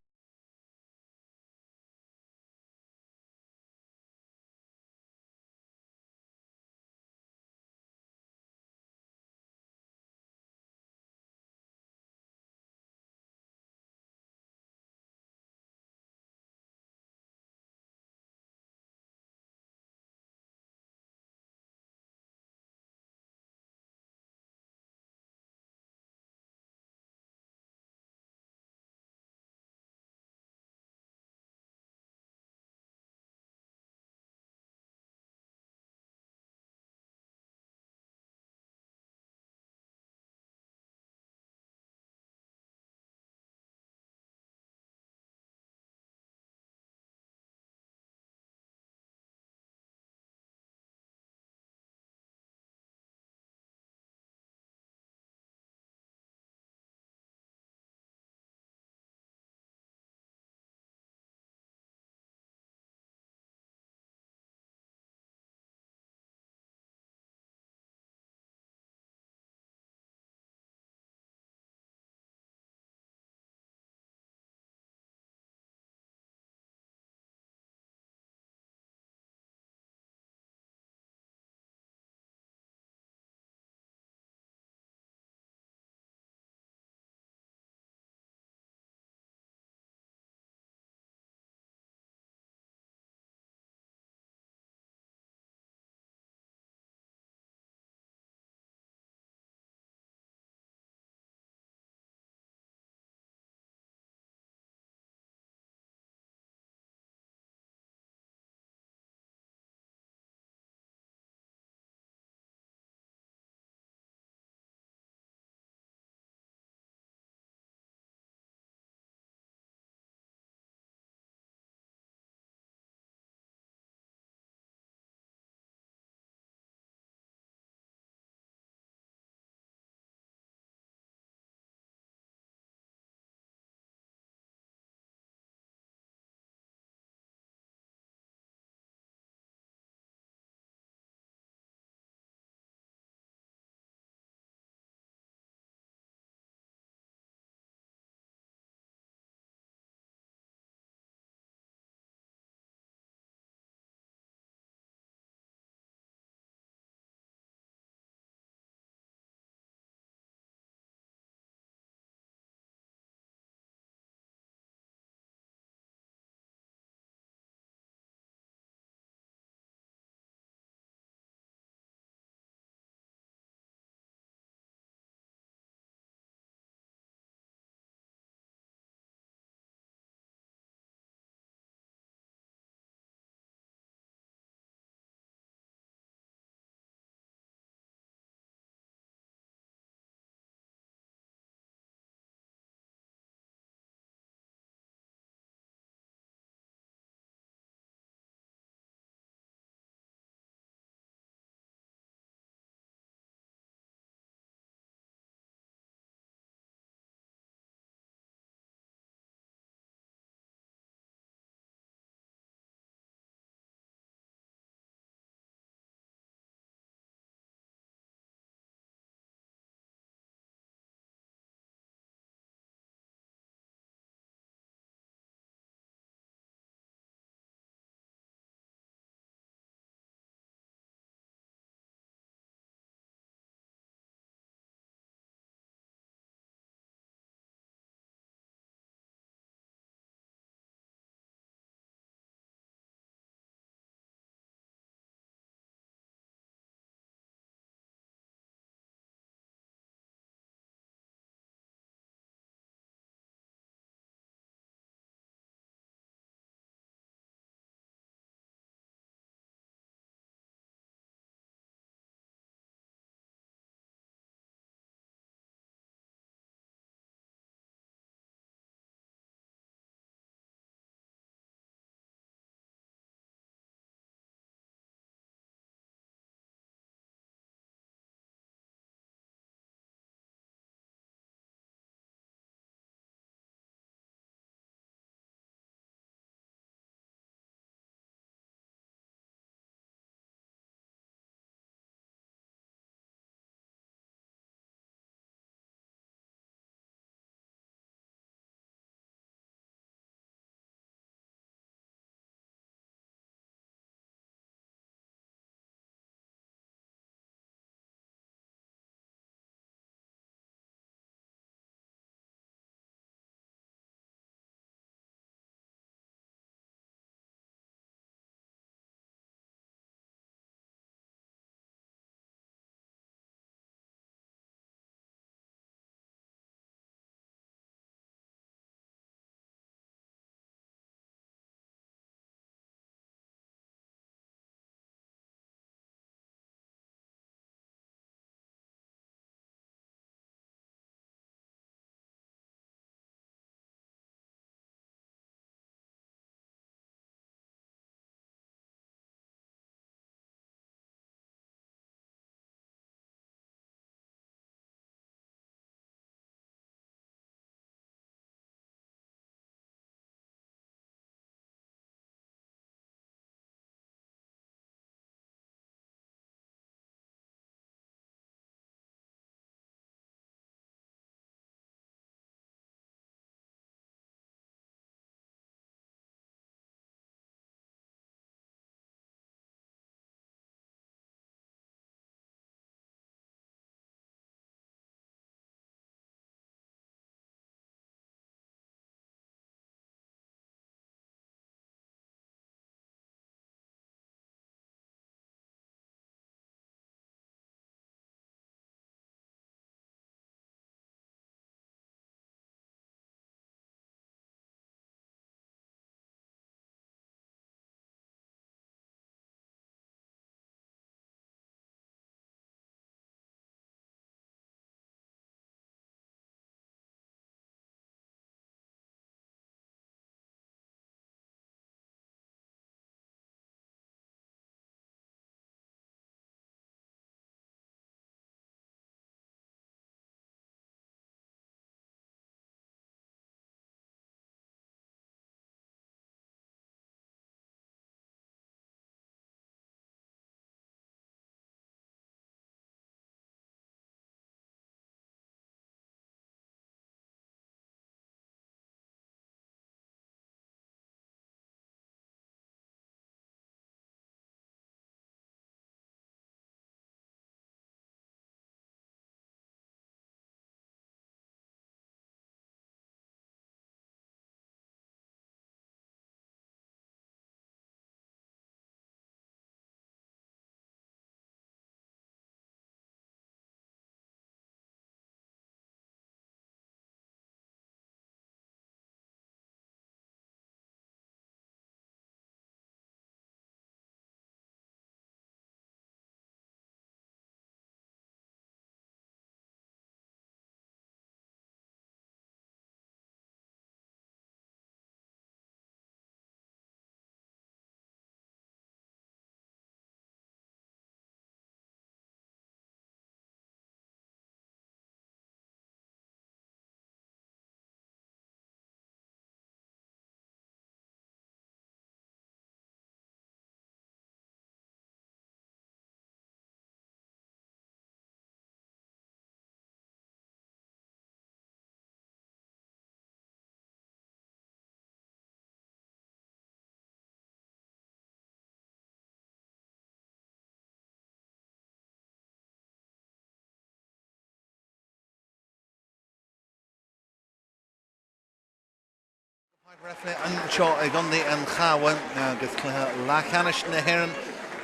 [SPEAKER 1] Breffni an seo ag Dundee an Cabhán agus Cluiche Leathcheannais na hÉireann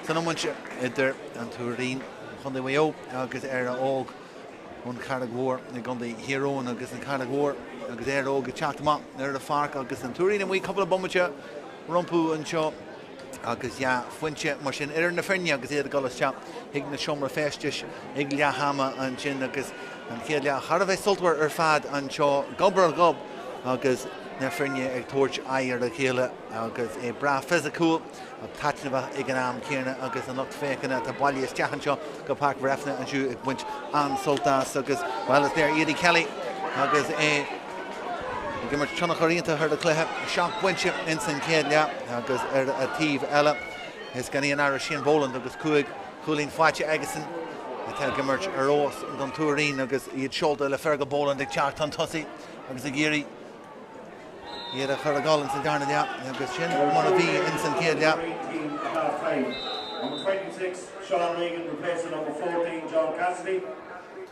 [SPEAKER 1] san muinse idir an Tuairín chun mhó agus Éire óg ón Charraig Mhór na Dundee hÉireann agus an Charraig Mhór agus Éire óg teachtamach ar a farc agus an Tuairín an mhaí couple of bommate rompú an seo agus fuinse mar sin ar na frinne agus éad golas teach hiag na siomra féistis ag leathama an sin agus an chéad Charbheith sultúir ar fad an seo gobar agus na frinne ag tuairt Éire a chéile agus é bra physical a taitnamh ag an am céarna agus an lucht fécanna tá bailí isteach an seo go Páirc Breffni an siú ag buint an soltas agus well is there Idirmheánach Kelly agus é gimar trona choíonnta ar a cluiche seach buinte in san céad agus ar a tíomh eile is gan íon air sin bóland agus cuaig cúlín fáite agasan tá gimmart ar ós don Tuairín agus iad seolta le fer go bóland ag teach an tosaí agus a géirí iad a chur a gálan san darna agus sin mar a bhí in san céad
[SPEAKER 2] Number 26, Sean Regan replacing number 14, John Cassidy.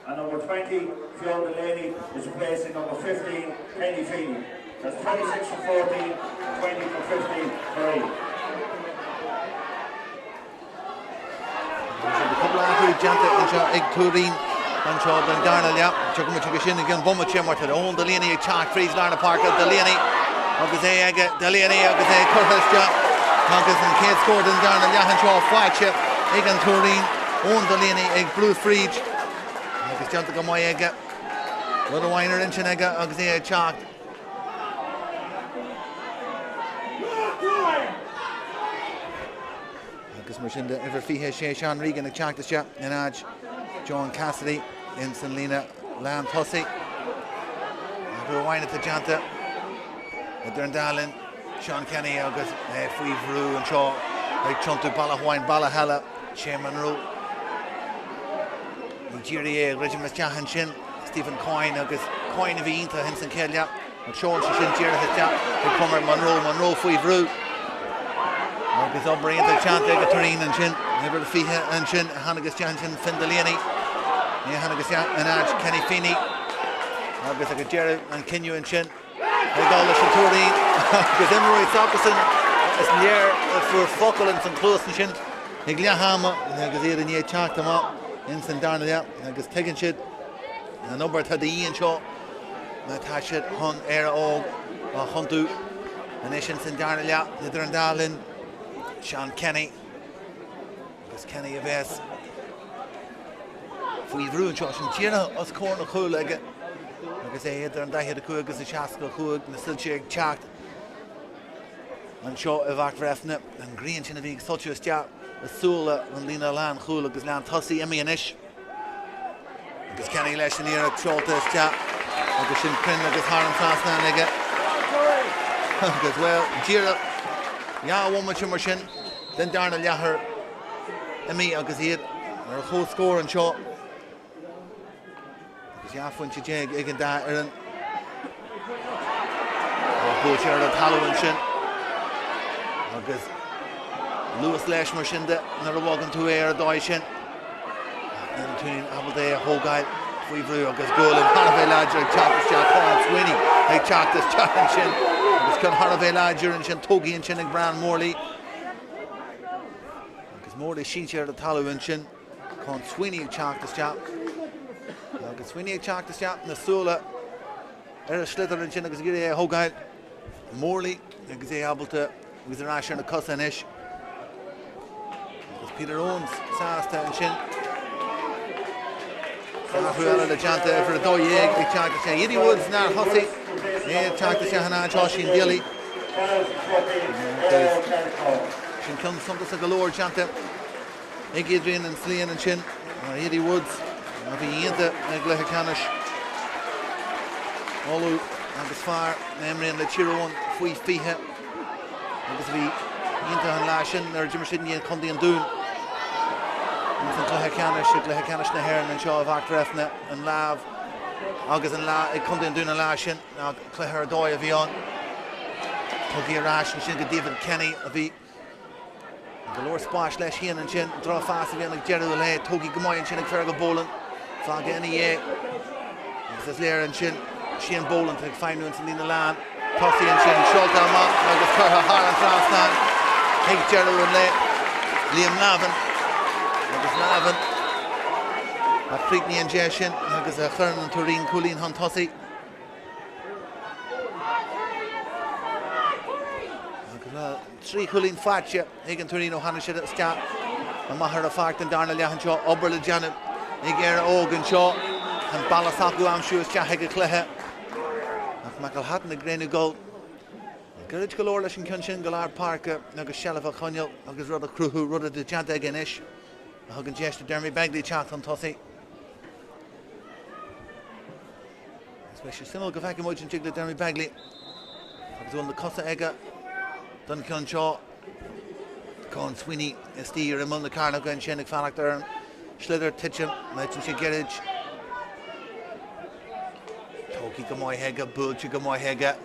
[SPEAKER 2] And number 20, Fionn Delaney is replacing number 15, Kenny Feeney. That's 26 for 14, 20 for 15 for 8.
[SPEAKER 1] Couple of athletes janta into ag Tuairín an seo den darna tuag mu tuag sin gan bomma mar ón Delaney ag teach Freeze Larna Park Delaney agus é aige Delaney agus é curthas agus an céad scór den darna an seo fáite ag an Tuairín ón Delaney ag Blue Freeze agus janta go mai aige rud a bhhainir in sin aige agus é ag teach agus mar sin de ever fihe sé Sean Regan ag teachtas se in áid John Cassidy in san lína Lam Tusaí go bhhaine a janta idir an dálinn Sean Kenny agus faoi bhrú an seo ag tiontú balla hháin balla heile sé manrú i ddíirí é Regimus teachan sin Stephen Coyne agus Coyne a bhí ionta hin san céile ag seán sin tíirithe teach ag cumar Monroe faoi bhrú agus obraíonnta teanta ag a Tuairín an sin ever fihe an sin hanagus teachan sin Fionn Delaney hanagus an áid Kenny Feeney agus ag a dearad an cinniú an sin ag gála sin Tuairín agus imreoid Sapperson is léir fuair focail in san clós an sin ag leathama agus iad an iad teachtamach in san darna agus tuigeann siad an obair tá íon seo na tá siad chun Éire óg a chuntú an é sin san darna idir an dálinn Sean Kenny agus Kenny a bheits faoi bhrú an seo sin tíana os cór na chúil aige agus é idir an daithe a chuaig agus a seaca chuaig na silse ag teacht an seo a bhac Breffni an gríonn sin a bhí soilse isteach a súla an lína Lean Chúil agus Lean Tusaí imíonis agus Kenny leis an íar seolta isteach agus sin prin agus Harlan Frasna aige agus well díra bhhaimite mar sin den darna leathar imí agus iad ar a chó scór an seo agus fuinte déag ag an dá ar an búilte ar a talúin sin agus Lewis leis mar sin de nar a bhágan tú é ar a dóid sin an túnin abal é a thógáil faoi bhrú agus ggóilinn Harvey Lodger ag teachtas teach Conall Sweeney ag teachtas teachan sin agus chun Harvey Lodger an sin tógaíonn sin ag Bran Morley agus Morley síte ar a talúin sin chun Sweeney ag teachtas teach agus Sweeney ag teachtas teach na súla ar a sliotar an sin agus gur é a thógáil Morley agus é abalta agus an ráisiir na cosa inis agus Peter Owens sásta an sin Sáthúil le teanta ar a dóigh ag teachtas sé Eddie Woods ná thosaí teachtas sé hana anseo sin déalaí sin cin suntas a go leor teanta ag Idirmheánach an slíon an sin Eddie Woods a bhí ionta ag Leathcheannais óú agus fearr na imríonn le tíreón faoi fiche agus bhí ionta an lá sin ar d sin íon chundaí an dún san Leathcheannais na hÉireann an seo a bhac Breffni an lámh agus an lá ag chundaí an dún an lá sin ná cluiche ar dóid a bhí an tugaí arás an sin go David Kenny a bhí go leor spáis leis híon an sin drá fás a bhí an ag dearú le tugaí go maiid an sin ag fer go bólan fága ina agus is léir an sin bólan ag feinúin san lína lán Tossie and Shin Shulta Ma agus Curha Harlan Trasnan Hig Gerald and Liam Lavin agus Lavin a Preakney and Jeshin agus a Churn and Tuairín Coolín Hon Tossie Three Coolín Fatcha Hig and Tuairín O'Hanna Shid at Scap and Mhór a Fart and Darnell Yahan Shaw Oberle Janet Hig Éire Ogan Shaw and Balasaku am Shoes Chahig a Cluiche Michael Hatton a Grenu Gold Garage Galore Lashin Kunshin Galar Parker Naga Shelva Conall agus Rudder Cruhu Rudder de Janta Ganish Huggin Jesh to Dermy Bagley Chat on Tossie Especially Simul Gavaki Mojin Jigla Dermy Bagley Huggins on the Costa Ega Duncan Shaw Con Sweeney Steer and Mulna Carnaga and Shenik Falactor Slither Titcham Merchant Garage Toki Gamoy Hega Bulch Gamoy Hega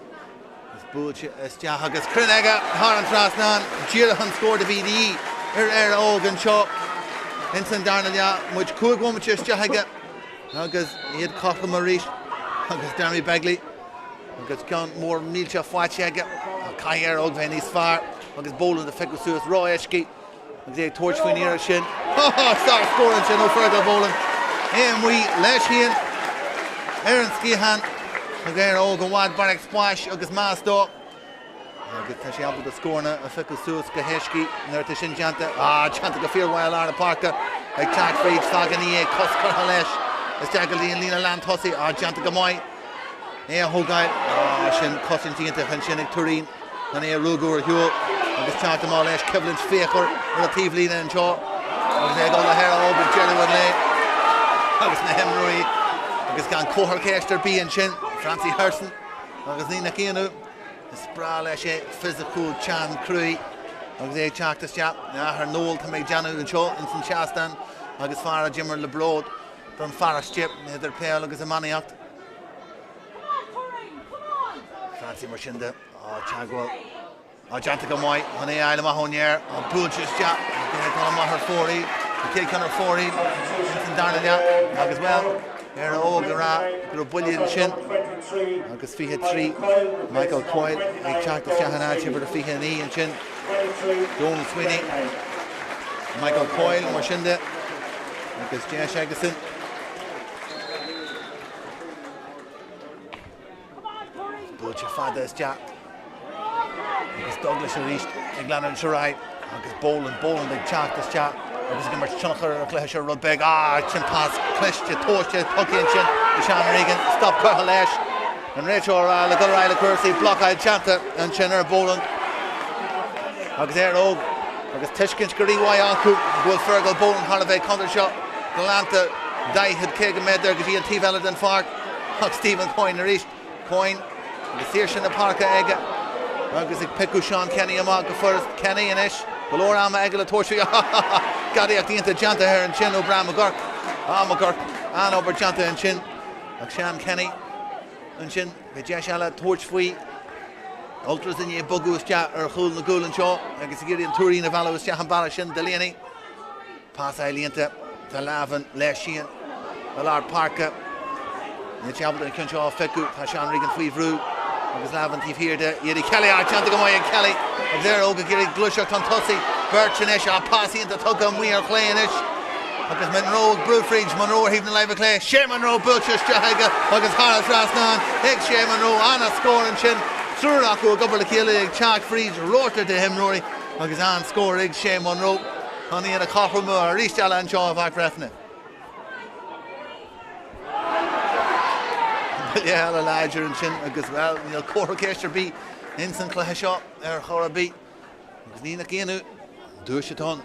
[SPEAKER 1] Bulch Jahagas Krinega Haran Trasnan Girahan scored the VDE Éire Ogan Shaw Ensign Darnell much cool woman just Jahaga Huggins Ed Cochran Marish Huggins Dermy Bagley Huggins Con more Milcha Fatchega Kayer Og Venny's far Huggins Bowling the Fecusus Roy Eshki Huggins Torch Finir Shin start scoring Shin no further bowling and we Leshian Aaron Skihan Again, Ogan Wad Barak Splash, Agus Masto. Agus Tashi Abu the Scorna, a Fecusus, Kaheshki, Nertishin Janta, Janta Gafir Wild Arna Parker, a Chak Freed, Sagani, Koskar Halesh, a Stagali and Lina Land Tossi, Janta Gamoy, Hogai, Shin Kosin Tinta, Hanshinik Tuairín, and Rugur Hugh, Agus Chanta Malesh, Kevlin's Faker, Relative Lina and Shaw, Agus Egol the Hera Ogan, Jerry Woodley, Agus Nehemrui, Agus Gan Kohar Kester B and Shin. Francie Herson, agus Nina Kianu, Spral physical Chan Crui, agus Chaktas Chap, her Noel to make Janu and Shaw, and St. Shastan, agus Farah Jimmer Lebrod, Don Farah Chip, their pair, agus a Maniact. Francie Marshinda, Chagwell, Jantica Moy, Honey Isla Mahonier, Bulch's Chap, Maher 40, the Kid Connor 40, St. Darnell, agus well. Éire Ógara, Gro Bullion Shin, agus Fihe 3, Michael Coyle, ag Charraig Shahanach, for the Fihe Knee and Shin, Donal Sweeney, Michael Coyle, Marshinde, agus Jesh Agason. Bulcha Fada is Jack, agus Douglas and Reist, ag Lannan Charraig, agus Boland, ag Charraig Jack. Agus gymar Chunachar a Cluiche Rudbeg, Chin Pass, Cluiche, Torche, Tucky and Chin, Sean Regan, Stop Curhalesh, and Rachel the Gulrai Cursi, Block-eyed Chanta, and Chinner Boland. Agus Éire Og, agus Tishkins Gary Wayanku, Will Fergal Boland, Holloway, Condershot, Galanta, Daihid Kegamed, there, Gajian T. Veladin Fark, Huck Stephen Coyne, Narish, Coyne, agus Saoirse na Parka Ega, agus ag Picu Sean Kenny among the first, Kenny and Ish. Galore Ama Egala Torchi Gadiak Dinta Janta here and Chin O'Brien McGurk McGurk and over Janta and Chin Akshan Kenny and Chin Vijashala Torch Fui Ultras in Ye Bugus Ja or Hul Nagul and Shaw Agasigian Tuairín of Alos Jahan Balashin Delaney Pass Alienta Talavan Leshian Allard Parka Nichabal and Kunshaw Feku Hashan Regan Fui Vru Agus Lavin Thief here to Yeri Kelly Chanta Gamoy and Kelly There Oga Giri Glusha Tontosi Birchinish Passy into Tugam we are playing ish Agus Monroe Brufridge Monroe Heaving Live Clay Shea Monroe Bulchus Jahaga Agus Haras Rasnan Hig Shea Monroe Anna score and Chin Suraku Gubber Kili Chak Fridge Rotor to him Rory Agus Ann score Hig Shea Monroe Honey and a copper moor Rishtala and Shaw of Breffni Yeah, the larger and Chin Agus well Neil Cora Kester B Instant Cluiche Chora B Agus Nina Kianu Dushaton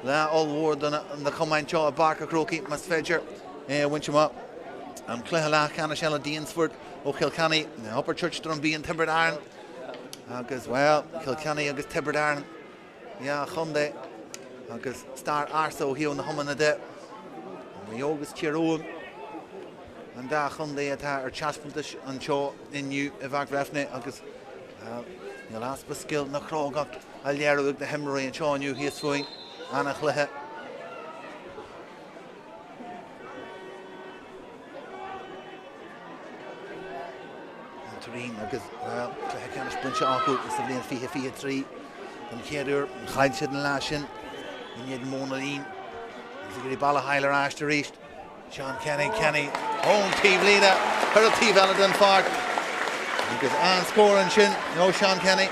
[SPEAKER 1] La all ward on the combine Shaw Barker Croaky Mas Fedger Winchama Cluiche La Canashella Deansford O'Kilkenny the Upper Church Drumby and Tibbert Agus well Kilkenny Agus Tibbert Yeah Chunde Agus Star Arso here on the Humana de We August Chiroon and da Chunde at our Chaspuntish and Shaw in you Evag Breffni Agus the last skill na Craobh Aliero the Hemorrhoid and Shaw knew he is swing Anna Cluiche Tuairín agus Cluiche ceannis bunse acu is a bblion fiche trí an chéadúr an chaid siad an lá sin in iad Mhór is a gurí balla heilear áiste ríist Sean Kenny ón tíomh lína chuir a tíomh eile den fart agus an scóran sin nó Sean Kenny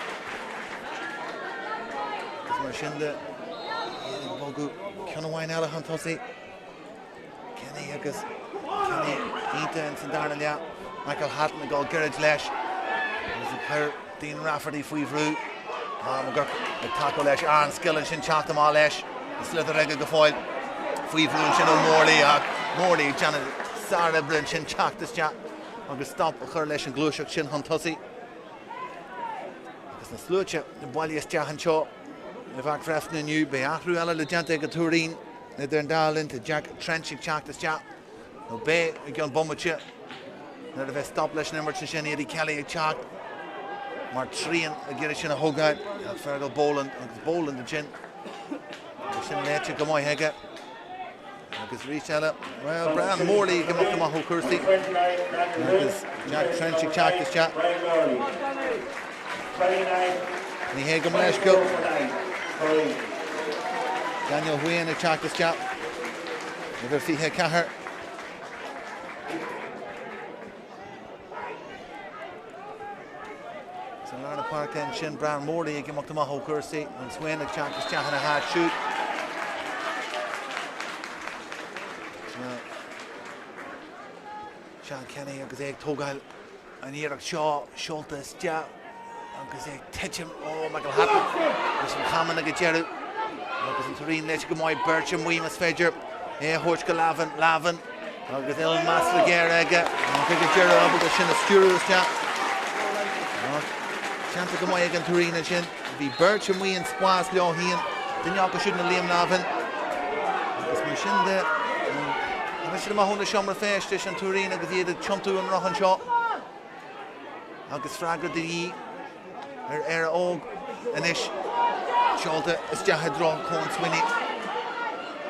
[SPEAKER 1] agus mar sin de bógu ceanna bhain eile an tosaí Kenny agus Kenny ínta an san darna lea Michael Hatton a gáil geirid leis agus a chuir Dean Rafferty faoi bhrú gur ag taco leis an skillan sin teachta má leis is leather aige go fáil faoi bhrún sin ó Mhórlaí Janet Sarah Bryn sin teachtas te agus stop a chur leis an glúiseach sin an tosaí agus na slúite na bailíos teachan seo le bhag Breffni nniu be athrú eile le deanta go Tuairín na den dálinn te Jack Trenchig teachtas te nó bé ag an bommate na a bheith stop leis an immert sin Eddie Kelly ag teacht mar trían a ggéirí sin a thógáid a fergal Boland agus Boland a sin agus sin léite go maiid heige agus rís eile well Brian Mhórlaí go mbeadh amach ó cursaí agus Jack Trenchig teachtas te ní hé go leis go Daniel Huain ag teachtas te na bheith fiche cethair Lana Park and Shin Brown Mhórlaí ag imeacht amach ó cursaí an Swain ag teachtas teach na hard shoot Sean Kenny agus ag tógáil an iarach seo seoltas te agus ag titim ó Michael Hatton agus an chaman ag dearú agus an Tuairín leis go mbeidh Bertram Weemas féidir thuirt go Lavan agus Ilan Masla Géir aige an go dearú agus sin a stúrús te Chanta go mbeidh ag an Tuairín sin bhí Bertram Weemas spás leo híon duine go siúd na Liam Lavan agus mar sin de Mas sin amach na seomra féistis an Tuairín agus iad chontú an rochan seo agus freagra de ar óg inis seolta is deatha drón cón swinny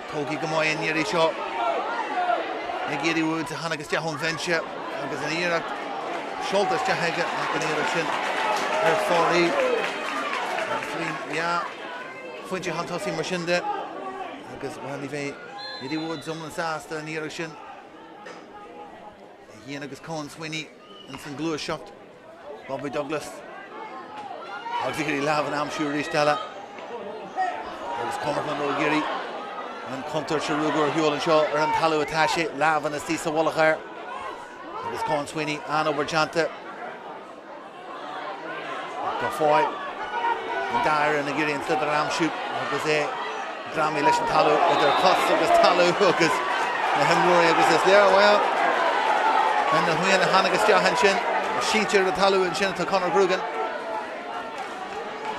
[SPEAKER 1] tógaí go mbeidh níorí seo ag Eddie Woods a hanagus deachún bhainse agus an iarach seolta is deatha aige ach an iarach sin ar fóraí fuinte an tosaí mar sin de agus bhfuil bheith Eddie Woods an sásta an iarach sin híon agus Con Swinny an san glúiseacht Bobby Douglas agus gurí leabhan amsúr rístela agus Conall ó gurí an contar se rúgur hiúlann seo ar an talú atáise leabhan is tíos a bholachair agus Con Swinny an oberjanta go fáil an dair an gurí an slidar amsúr agus é Grammy leis an talú idir cos agus talú agus na himróí agus is léir bhil an na Huain a hanagus teachan sin sítear a talú an sin tá Conor Grugan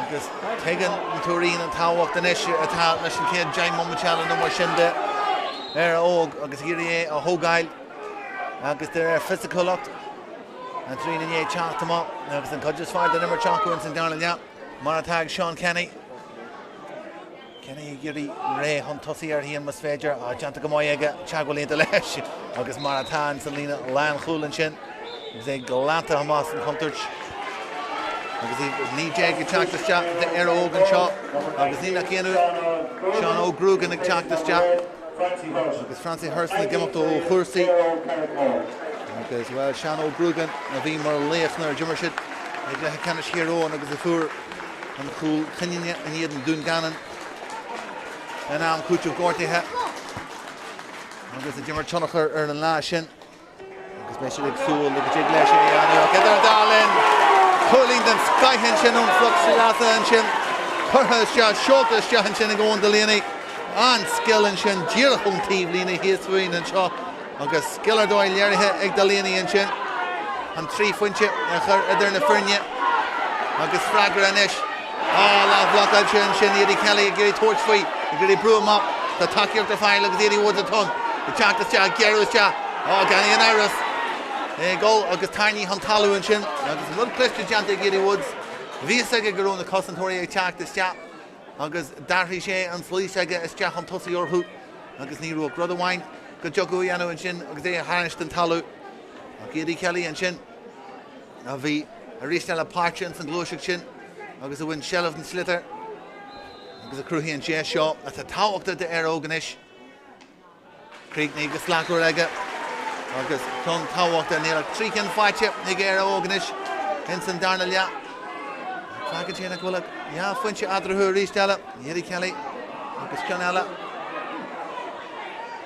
[SPEAKER 1] agus tegan an Tuairín an táhacht an eisi atá leis an céad Jaime Momuchala nó mar sin de ar óg agus irí é a thógáil agus de ar physicalacht an trín in é teachtamá agus an codjas fáil den immer teachú an san darna lea mar atá Sean Kenny Kenny gurí ré an tosaí ar híon mas féidir a deanta go mbeidh aige teagháilíonnta leis agus mar atá an san lína lean chúlann sin agus é glanta hamas an contuirt agus ní déag ag teachtas te de ar ógan seo agus ní nach chéanú Sean Ó Grugan ag teachtas te agus Francie Hurst na gimeacht ó chuirsaí agus bhfuil Sean Ó Grugan a bhí mar léachnar Jimmer siad ag lethe ceannis chéarón agus a fuair an chúl chinine an iad an dún ganan an am cúteamh gártaithe agus a Jimmer Tuairín ar an lá sin agus mé siad ag súil le go dtí leis sin anú ag idir dálinn chulín den scaithin sin ón flux láta an sin chutha se seoltas teachan sin ag ón do léanaí an skillan sin díreachún tíomh lína híosfuoin an seo agus skillar dóil léirithe ag do léanaí an sin an trí fuinte a chur idir na firne agus freagra anis lábhlacha sin Eddie Kelly ag gurí tuairt faoi ag gurí brúm up tá takeíocht ar fáil agus Eddie Woods a tún i teachtas te gearús te gan an áras ggóil agus tarní an talú an sin agus bhfuil cliste deanta ag Eddie Woods bhís aige gurún na cosantóirí ag teachtas te agus darthaí sé an slís aige is teach an tosaí orthú agus ní ruach rud amháin go jogú dhéanú an sin agus é a háist an talú ach Eddie Kelly an sin a bhí a rístal a páirte san glóiseach sin agus a bhain shelf an slither agus a cruthíonn sé seo a tá táhaachta de óganis Críochnaigh agus leacúir aige agus chun táhaachta níl trícinn fáite nig óganis in san darna lea Fagad sin a ghuileag fuinte adrathú rístala Éire Kelly agus Conall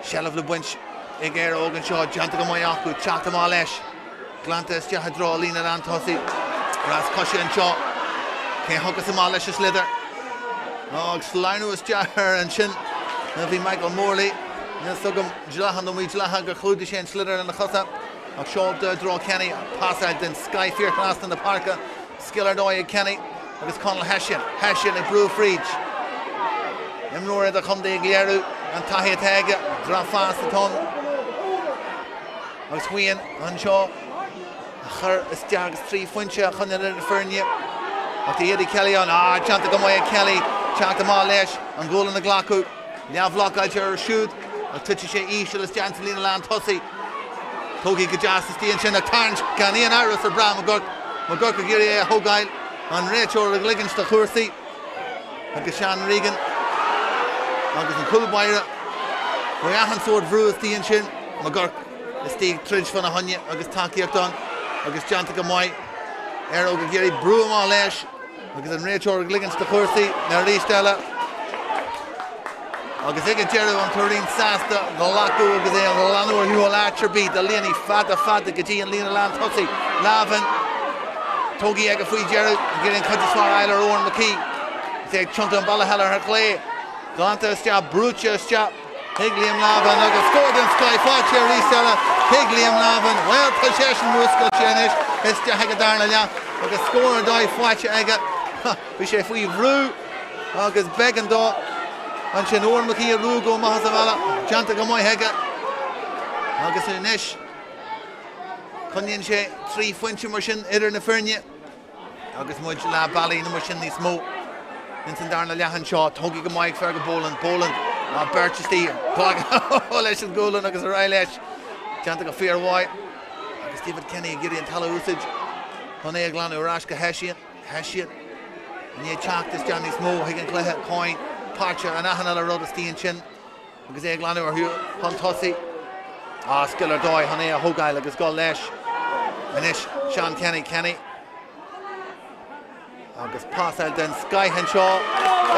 [SPEAKER 1] shelf le buint ag ógan seo deanta go mai acu teachta má leis glanta is deacha drá lína an tosaí ras cosise an seo cé thugus am leis is slither agus sláinú is deachar an sin na bhí Michael Mhórlaí na sugam dleachan do míid lecha gur chlúdi sé an slither in na chosa ach seo drá Kenny pásáid den Sky Fearclast in na parca skillar dóid Kenny agus Conall Hessian ag brú fríd imlóir a chum déag léirú an taithí teige drá fás atón agus chuíonn an seo a chur is deagas trí foiinte a chun in na feirne ach tá Éire Kelly an teanta go mai Kelly teachta má leis an ggóla na ghlacu neamhlacháid ar siúd ach tuite sé ísisiil is deanta lína lean tosaí tógaí go deas is tíon sin a tarnt gan íon áras ar bra má gur go géirí é thógáil an réiteoir a gligann sta chuirsaí agus Sean Regan agus an culbáire go ahan sór bhrú is tíon sin má gur is tí trid fan a honne agus takeíocht an agus deanta go mai ó go géirí brú má leis agus an réiteoir a gligann sta chuirsaí na rístala agus ag an dearú an Tuairín sásta go lacu agus é an lanúir hiú láir bíd a líanaí fada go dtí an lína lean tosaí láhan tógaí ag a faoi dearú gur an chuidir eile óin McKee is ag tionnta an balla heile ar clé Glanta is deab brúte is deab Liam Lávan agus scóir den Sky fáte a rístala Liam Lávan well possession múscail séanis is deach go darna lea agus scóir dóid fáte aige bhí sé faoi bhrú agus began dó an sin óin McKee a rú go maithas a bhela deanta go mai heige agus inis chuníonn sé trí foiinte mar sin idir na feirne agus muid le bailí na mar sin níos mó in san darna leathan seo tógaí go maiid fear go Bóland a Berchtistí leis an ggólan agus a rá leis deanta go fíorháid agus David Kenny a geirí an talla úsáid chun é a glanú arás go Hessian ní teachtas dean níos mó hiag an cluiche cáin páirte an achan a rud a stíon sin agus é a glanú ar hiú chun tosaí skillar dóid chun é a thógáil agus gá leis inis Sean Kenny agus pásáil den Sky hen seo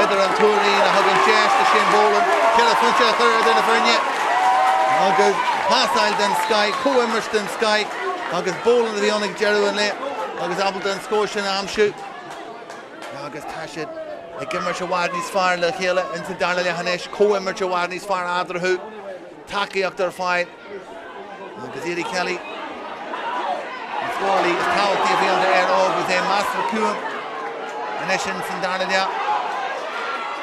[SPEAKER 1] idir an Tuairín a thugann déasta sin Bóland ceile funte a chur den na feirne agus pásáil den Sky cuaimmers den Sky agus Bóland a bhí annig dearú an le agus abal den scóir sin amsú agus tá siad ag gimmar se bhhaid níos fearr le chéile in san darna leathanis cuaimmar se bhhaid níos fearr adrathú takeíocht ar fáid agus Éire Kelly an scóirlaí is táhachtaí a bhí an ar agus é Master Cuam inis sin san darna lea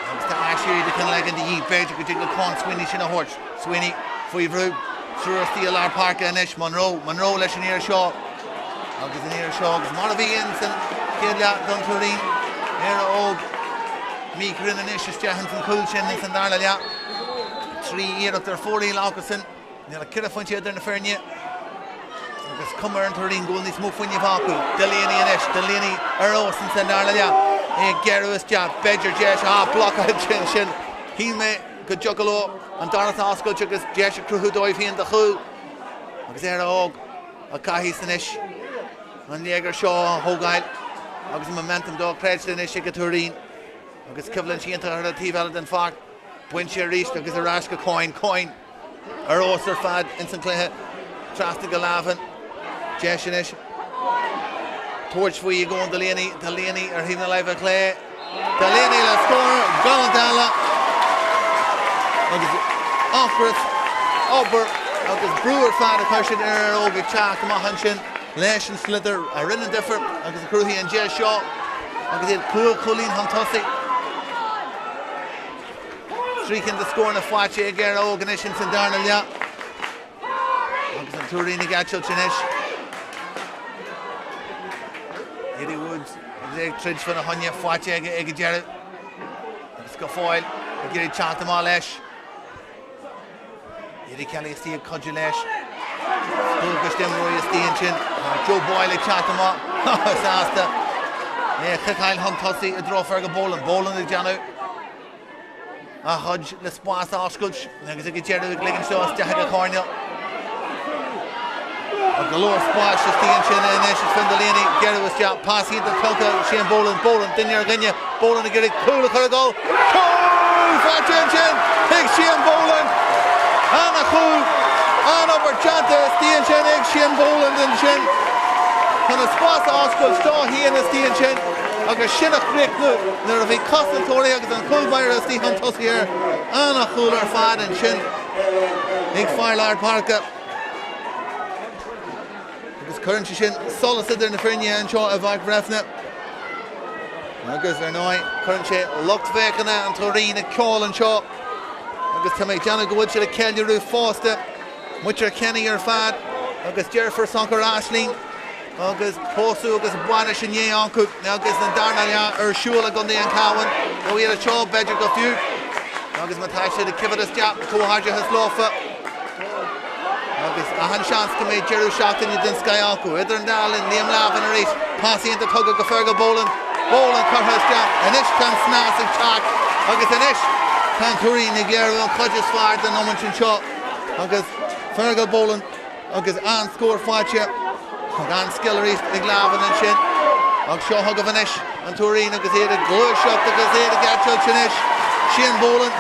[SPEAKER 1] agus tá eisiúí de chun legan de dhí beidir go dtí go cán Sweeney sin a thuirt Sweeney faoi bhrú trúirtí a lár parca inis Monroe leis an Éire seo agus an Éire seo agus mar a bhí in san céad lea don Tuairín óg mí crin inis is deachan san cúil sin in san darna lea trí iirecht ar fóraí lácha sin níl a cire foiinte idir na feirne agus cumar an Tuairín gúil níos mó faoine bhacu Delaney inis Delaney ar ós in san darna lea é gearú is deab beidir deis blocaid sin hí me go jogaló an darna oscailte agus deis a cruthú dóibh híon de chuú agus ar óg a caihí san isis an léagar seo an thógáil agus momentum dó creid inis go Tuairín agus cibhlann sianta ar a tíbhile den fart buin sé ríist agus a rás go coin ar ós ar fad in san cluiche Tráchtaire go láhan deis inis Tuairt faoi gón Delaney ar hína leibh a clé Delaney le scóir galantála agus áchras obair agus brúar fad a chuir sin ar óga teach amachchan sin leis an slither a rinne difer agus a cruthí an deis seo agus iad cholín an tosaí trícinn de scóir na fáite ag ar ógan sin san darna lea agus an Tuairín ag aitil sin isis Eddie Woods agus ag trid fan a honne fáite ag dearú agus go fáil a géirí teachta má leis Éire Kelly is tí a codú leis Dúgus dem roií is tíon sin Joe Boyle ag teachta má Sásta. Chachail Huntossi, a draw for Boland. Boland the Janu. A Hodge, the Spórt Osculch. Negus a Gitjerdu, Gligan Shows, Jahaga Cornell. A galore Spórt, Shastiin Chin, and Esh, Findalini, Gary was Jap, passing the Tulka, Shane Boland, Dinner Ganya, Boland to get it cool, look at a goal. Cool! Chin, Big Shane Boland. And a cool. And over Janta, Steen Chin, Egg Shane Boland and Chin. And a Spórt Osculch, Daw he and a Steen Chin. Agus Shinnach Rick now if he cost the Tory agus an Coolbyre as the Huntos here and a cooler fad and Shin Big Firelard Parka agus current Shin Solas there in the Frinya and Shaw of Breffni agus Vernoi current locked Vekana and Tuairín and Call and Shaw agus Tammy Jana Goodshire the Kelly Roof Foster Mucher Kenny or fad agus Jerfer Sonker Ashling agus Posu agus Buanish and Ye Anku agus Darnaya Shula Gundi and Cowan we had a show Bedger go few agus Matasha the Kivadas Jap Kohaja has Lofa agus a hand chance to make Jeru Shock and you didn't Sky Anku Idern Darlin Liam Lavin and Reach passing into Tugga Gaferga Boland Carhas Jap and Ish can Snas and Chak agus an Ish can Tuairín Niglero and Cludges Fard and Nomanchin Shaw agus Fergal Boland agus Ann score Facha Dan Skillery, Iglavin and Shin. Og Shaw Hug of Anish and Tuairín agus here the glue shot agus here the Gatchel Chinish. Shin Boland.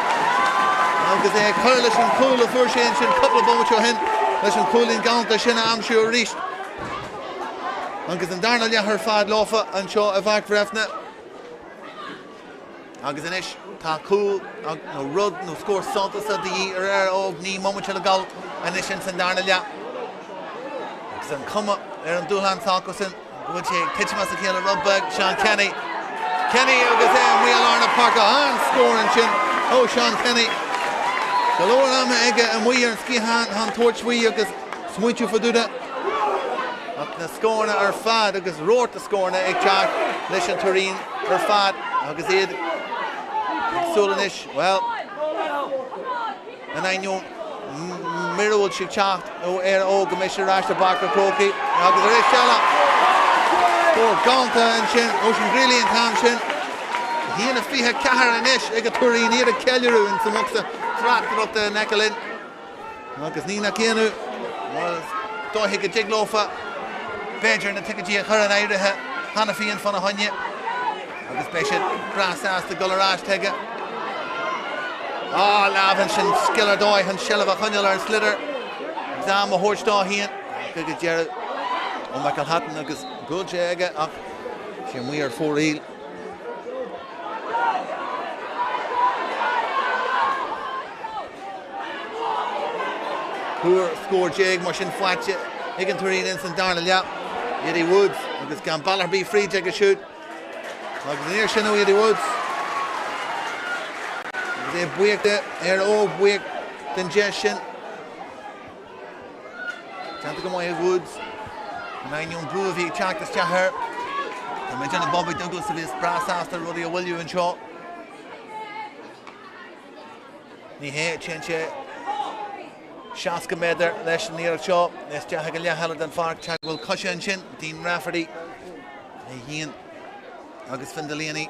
[SPEAKER 1] Agus here Curlish and Cool of Shin couple of moments hin. Listen cooling down the Shin am sure reached. Agus and Darnell her fad Lofa and Shaw of Breffni. Agus Anish ta cool no rug no score Santos at the Éire og ni moment to goal and Anish and Darnell and come up there and Duhan Salkosen which Kitchemas a Rubbag Sean Kenny agus Real Arna Parker and scoring Chin Sean Kenny the lower Lama Ega and we are Skihan Han Torch we agus Smuichu for do that up the scoring our fad agus roar the scoring Chak Lishan Tuairín her fad agus Ed Solanish well and I know Mirrowwood she chacht Commissioner Rashta Barker Croaky agus the Shella Gonta and Shin Ocean Greeley and Tom Shin he and a Fiha Cahar and Ish Ega Tuairín here the Kelleru and some of the Tráchtaire up the Neckalin agus Nina Kienu was Dohika Jiglofa Badger and the Tikkaji her and Éire Hanafi and Funahanya agus Bishop Brass asked the Gullarash Tega Lavin Shin Skiller Doy and Shellava Hunnular and Slitter Zam Mhór Daw Hien Good Jared Michael Hatton agus good Jega up Shin we are 4-8 Poor score Jeg Mushin Flatche Higgin Tuairín in St Darnell Yeti Woods agus Gan Ballar be free Jega shoot agus near Shin Yeti Woods they break the air break congestion. Can't come away Woods. And I know Blue if he checked this Charraig. I mentioned Bobby Douglas of his brass after Roddy William and Shaw. Ni here Chenche Shaska Meder, Lesh near Shaw, Nes Jahagalia Hallidan Fark, Chag will Cushion Chin, Dean Rafferty, Ian August Findalini,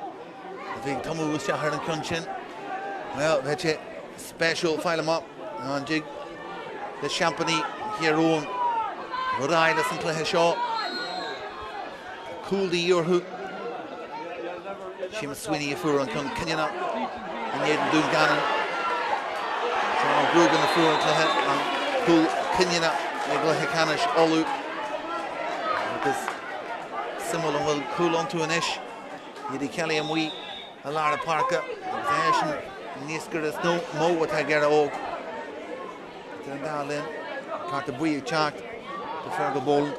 [SPEAKER 1] the big Tomu was Charraig and Cunchin. Well, that's it. Special file him up on Jig. The Champagne here on Rodai, listen to his shot. Cool the year who Shim Sweeney Fur and Kenyana and Yedin Dungannon. Sean Grugan the Fur and Clehet and Cool Kenyana, Egla Hekanish Olu. Because similar will cool onto an ish. Yedi Kelly and we, a Lara Parker, Nisker is no Mo with Hagera Og. Turn down in. Carter Bui Chart. The Fergal Bold.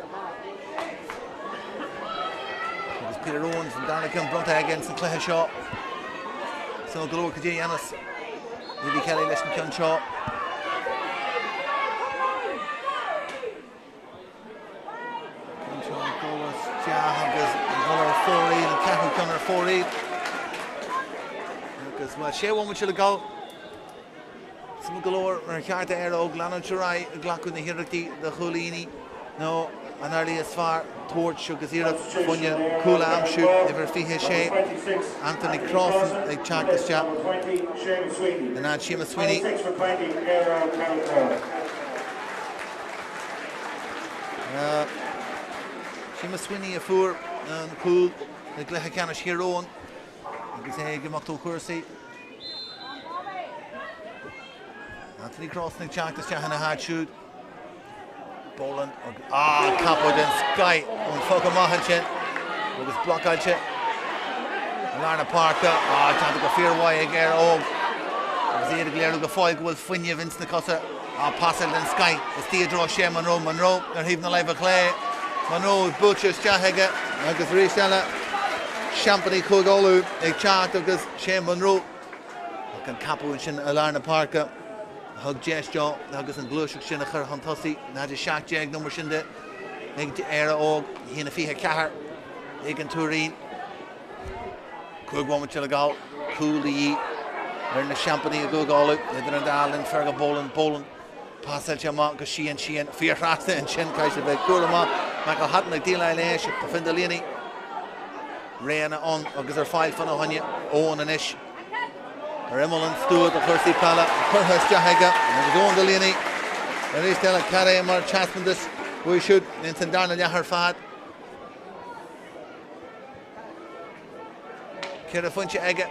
[SPEAKER 1] There's Peter Owens and Darnicum Brunta against the Cluiche Shaw. So Galore Kajianis. Lily Kelly, Listen Kyun Shaw. Control Golas, Jahagas, Golar 4-8 and Cahu Cunner 4-8. Because well, she won which will go. Some galore, Craobh, Éire, Glannon Charraig, Glacun the Hiraki, the Hulini. No, an early as far towards Shugazira, Funya, Kula Amshu, Ever Fihe Shea, Anthony Cross, like Charraig Chap, and now Seamus Sweeney. Seamus Sweeney, a four, and cool, the Leathcheannais hero. You can say, give up to Kursi. Anthony Cross, like Charraig Chap, and a hard shoot. Boland, Capo den Sky, on Fokamahanchin, with his block on Chet. Larna Parker, Tanta Gafir Way again, Zeta Glare Gafoy, will Finya Vince Nicosa, Passel den Sky, the Theodore Shea Monroe, they're even alive a clay. Monroe, Butchers, Jahega, Agus Ristella, Champany Kugolu, a chart of Gus Shea Monroe, Capo and Shin Larna Parker. Hug gesture, Agus and Gluiche Shin a Chur Huntossi, Naja Shack Jag number Shinde, Nig to Éire Og, Hina Fiha Cahar, Egan Tuairín, Cugwam Chilagal, Cooley, Earn the Champany, Gugolu, Idran Darlin, Ferga Boland, Passel Chama, Sheehan, Fear Rasta and Shin Kaisha Beg Kurama, Michael Hutton, like Dila Lesh, Pafindalini, Rayana on, Agus are 5 for the Hunya, Owen and Ish. Remolan Stewart, the Kursi Pala, Kurhas Jahega, and the Owen Delaney, and he's telling Carey and Mar Chasman this, we should, in Darnell Yahar Fad. Kira Funcha Ega,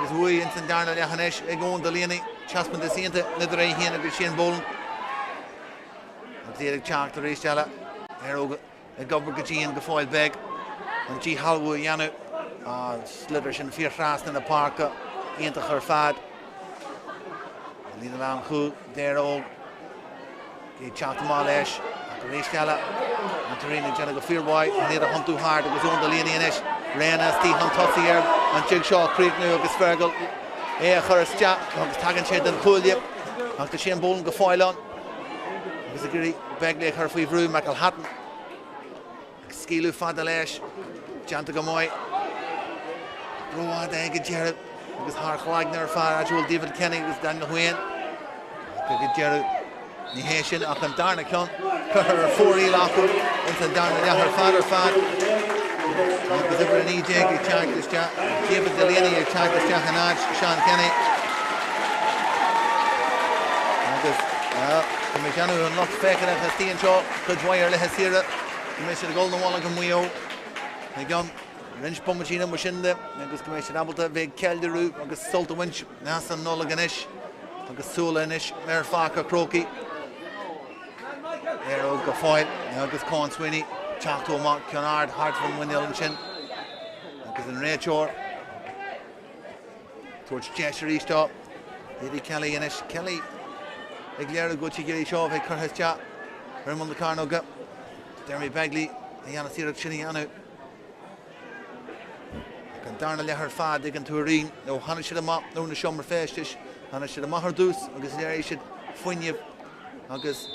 [SPEAKER 1] is we in Darnell Yahanesh, Egon Delaney, Chasman this into Lidray Hien and Bishan Boland. The Charraig to Ristella, Eroga, a Gobber Gajian, Gafoil Beg, and G. Halwood Yanu, Slitherish and Fear Fast in the Parker. Into her fad. Lina Lam Khu, there old. He chopped them all ash. Ristella, and Tuairín Jenna go fear boy, and near the hunt too hard, it was on the Lini and Ish. Rena, Steve Huntossi here, and Jigshaw Creek now, Agus Fergal. Churus Jack, Agus Tagan Shed and Coolip, and the Shane Boland go foil on. Agus a gritty, Begley, her free room, Michael Hatton. Skilu Fadalash, Janta Gamoy. Roa Dega Jared. Agus Hark Wagner, Far Actual David Kenny, was Daniel Huyen. Good Jared Nihation, Acham Darnacon, her 4 Elako, into Darnacon, her father Fad. Agus ever an EJ, Charraig this chat, David Delaney, Charraig this chat, Hanaj, Sean Kenny. Agus, Commissioner, and not faking it, has Tian Shaw, Cluiche Wire, Lehasira, Commissioner Golden Wall, and Weo. Again. Rinch Pomachina Mushinde, Agus Commission Abelta, Vig Kelderu, Agus Sulta Winch, Nasan Nolaganish, Agus Sulanish, Mer Farker Croaky, Aero Gafoil, Agus Con Sweeney, Chachto Mark Conall, Hartford Windell and Shin, Agus in Rachor, towards Cheshire East up, Lady Kelly and Ish, Kelly, Iglera Gucci Giri Shaw, Vic Curtis Chat, Raymond the Carnoga, Dermy Bagley, Yana Sirach Shinianu. Darnell Yahar Fad, Digan Tuairín, no Hannah should have up, no in the Shummer Festish, Hannah should have Mahar Deuce, Agus there should Funya, Agus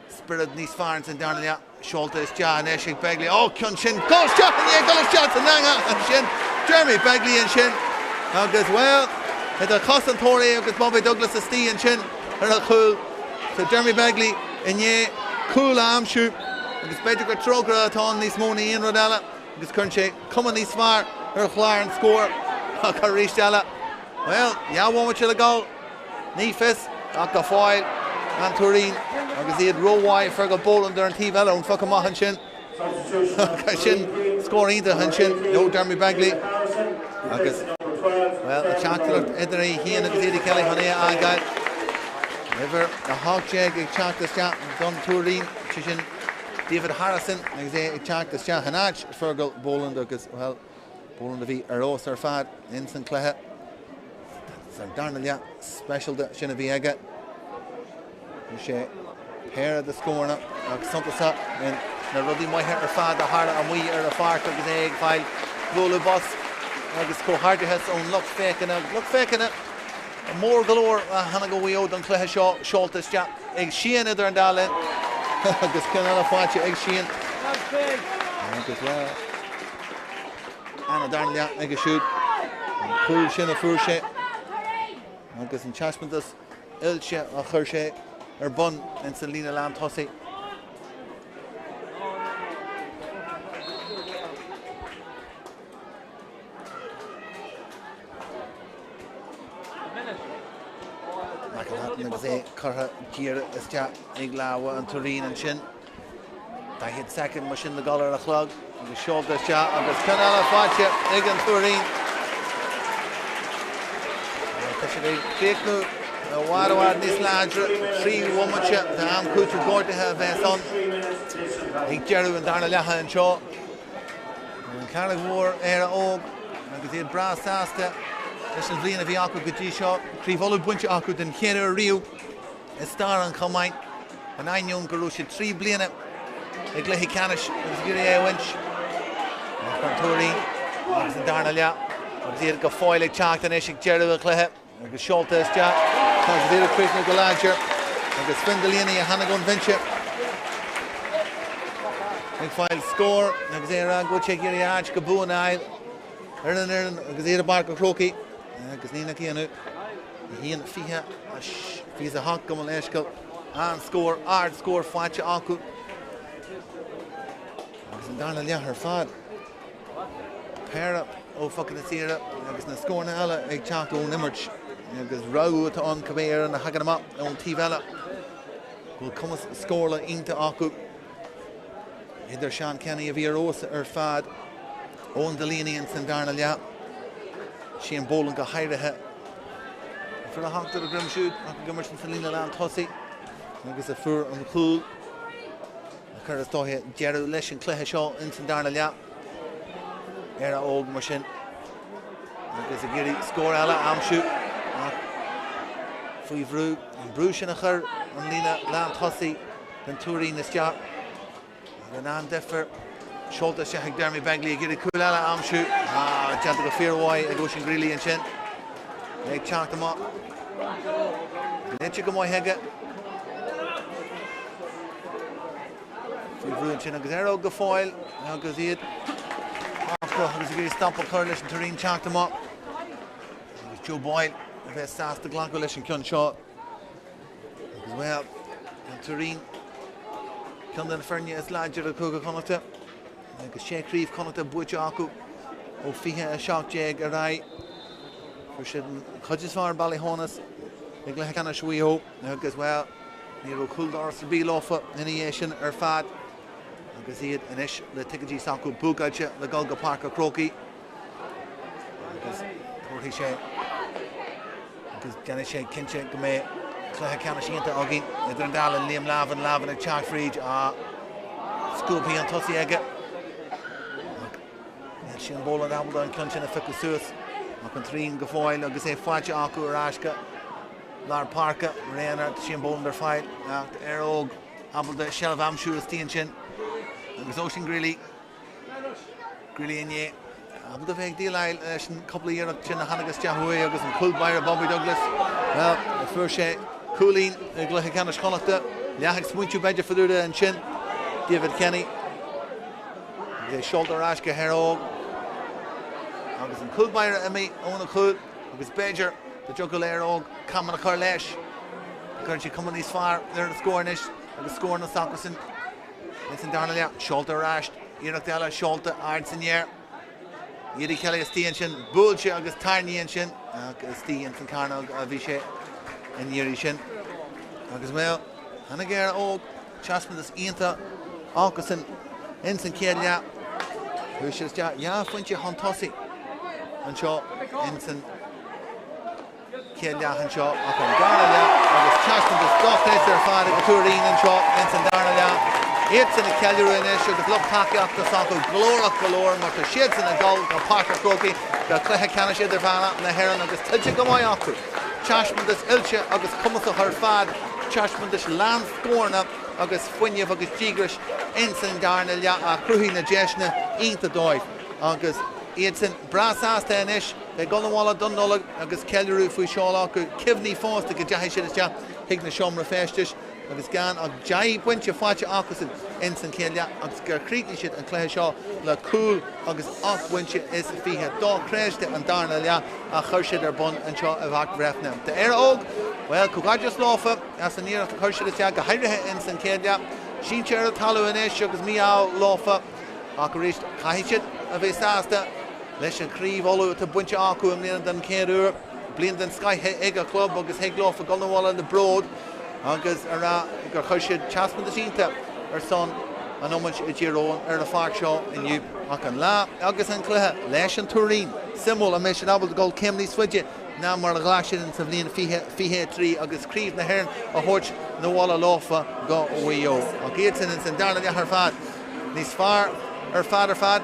[SPEAKER 1] Spirit Nice Farns and Darnell Yah, Sholta is Jan, Eshik Begley, Kyun Shin, Goal shot and yeah, goal shot to Nanga and Shin, Jeremy Begley and Shin, Agus well, at the Costan Tory, Agus Bobby Douglas is Stee and Shin, her cool, so Jeremy Begley and yeah, cool arm shoot, Agus Bedrick Trogra at on this morning in Rodella, Agus Cunche, come on this far. Her Clarence score, Ristella. Well, yeah, one with the goal. Nefis, Akafoil, and Tuairín. Agus he had row wide, Fergal Boland there and T-Vella and Fokamahanchin. Shin scoring into Hanchin, no Dermy Bagley. Agus, well, the Chancellor, Éire, he and Agus Eddie Kelly, Honea, Agad. River, the Hawk Jag, a Chancellor, Dun Tuairín, Chishin, David Harrison, Agus a Chancellor, Hanach, Fergal Boland, Agus, well. Boland of Eros or Fad, Instant Clehe. So Darnell, yeah, special to Shinaviega. She pair of the score now. Santasa and the Ruddy might hit her Fad, the Harda and we are a far to the egg file. Lulu Boss, Agus Cohardy has own look faking it. More galore, Hanago Weo, Dun Clehe Shaw, Sholtis Jack, Egg Sheehan, Idar and Darlin. Agus Conall Fachi, Egg Sheehan. Agus well. Anna Darnell, make a shoot. Cool Shin of Furshe. Agus in Chashmantas, Ilche, or Hershe, or Bun, and Selina Lam Tossi. agus é chutha dír iste ag láha an Tuairín an sin. Tá hit second mar sin na galar a chlog agus seolta iste agus Conall a fáilte ag an Tuairín. Tá sé ag chéicnú bhhad níos láidre trí womaite tá am cúte gortathe a bheith son ag dearú an darna leatha an seo. An Charraig Mhór Éire óg agus iad bras sásta leis an bhliain a bhí acu go dtí seo críomholu buinte acu den chéanú riú is star an chomáin an ainiún go raibh sé 3 bliana ag Leathcheannais agus gurí é winch an Tuairín agus an darna leat agus iad go fáil ag Tráchtaire ag dearú a cluiche agus seolta iste agus iad a cuiicnú go láidir agus findalíana a hanagon vinse ag fáil scór agus é rá go te gurí áid go búin áil Éireann agus iad a bar go Crócaí agus nína cíanú híon fiche fís a hac go an éisceil an scór ard scór fáilte acu agus an darna leath ar fad péire ó fucking na tíre agus na scórna eile ag teachtú ón imirt agus ráú atá an cabhéir na hagan amach ón tíbheile go cumas scóla ionta acu idir Sean Kenny a bhí arósa ar fad ón dalíanaíonn san darna leath sí an bólan go hairithe for a hátar a grimsúd ach go mar san lína lean tosaí agus a fuair an cúil a chur is dóthe dearú leis an cluiche seo in san darna leath Éire óg mar sin agus a gurí scór eile amsú ach faoi bhrú an brú sin a chur an lína lean tosaí den Tuairín is deach an an defer seolta sé ag Dermy Begley a gurí cúil eile amsú deanta go fíorháid ag sin grílaí an sin ag teacht amach nete go maiid heige faoi bhrú an sin agus ar óg go fáil agus iad agus gurí stampa chur leis an Tuairín teacht amach agus Joe Boyle a bheith sásta glanco leis an cion seo agus well an Tuairín Cion den feirne is láidir a cúga connata agus sé críomh connata buite acu ó fiche a 7 a raibh fu si chuidisfar Ballyhonas ag Leathcheannais suío agus well ní raibh cúldar sa bí láfa ina dhé sin ar fad agus iad inis le tuigeadí acu búgailte le Golga Park a Crócaí agus tuairtí sé agus déanana sé cinse go mé Leathcheannais ionta agin idir an dála Liam Lavan ag teacht fríd a scúpaí an tosaí aige sin bóla dámda an cion sin a ficu suas ach an Tuairín go fáil agus é fáilte acu ar aisce lár parca réanar sin bóla ar fáil ach ar óg abalda sealamh amsú a stíon sin agus ó sin grílaí inné abalda bheith díleil sin coppla dhéireach sin na hanagas tehuaí agus an culbair Bobby Douglas well a fuair sé cúlín ag Leathcheannais connachta leathach smuintú beidir faúda an sin David Kenny é seolta ar aisce ar óg agus an culbair a mí óna chúil agus beidir de jogal ar óg caman a chur leis chuann si cuman níos fearr ar na scóirnis agus scóir na sacasin in san darna leath seolta ar aist iirecht eile seolta ard san éir iadí ceile stíon sin búilte agus tarníonn sin agus stíon san carna a bhí sé in iirí sin agus well hana ggéir óg teasman is ionta ácasin in san céad leath thu sé fuinte hon tosaí an seo in san céad leath an seo ach an darna leath agus teasman is dochtéis ar fád go Tuairín an seo in san darna leath iad san na ceiliú inis agus loch takeíochtas acu glórach golóir mar tá siad san na gáil go Parc a Crócaí go Leathcheannais Idirmheánach na hÉireann agus tuide go maiid acu teasman is ilse agus cumas a chur fad teasman is lean scórna agus fuinneamh agus dígris in san darna leath a cruthí na deisna ionta dóibh agus iad san brasásta inis le gonamhála donnola agus ceiliú faoi seáil acu cimhní fásta go deithigh siad isteach hiag na seomra féistis agus gan ag deith buinte fáilte acu in san céad leath agus gur críochlaí siad an cluiche seo le cúil agus ach buinte is fiche dá créiste an darna leath a chur siad ar bun an seo a bhac Breffni. Tá Éire óg well cúgáideas láfa as an íirecht a chur siad isteach go hairithe in san céad leath sín tear a talú inis agus míá láfa ach go ríist caithigh siad a bheith sásta leis an críomholu tá buinte acu am líana den céadúr blian den Sky ag a club agus hegló for Gunawalla in the broad agus gur chuisiid chasman de sínta son an omid I ddíróin na fág seo inniu ach an lá agus an cluiche leis an Tuairín simú a mis an abal de gol céimní suide ná mar a gláisiid in sa bblion fihe trí agus críomh na hÉireann a thuirt na bhála láfa go uío a géan in san darna ar fad níos fearr ar fad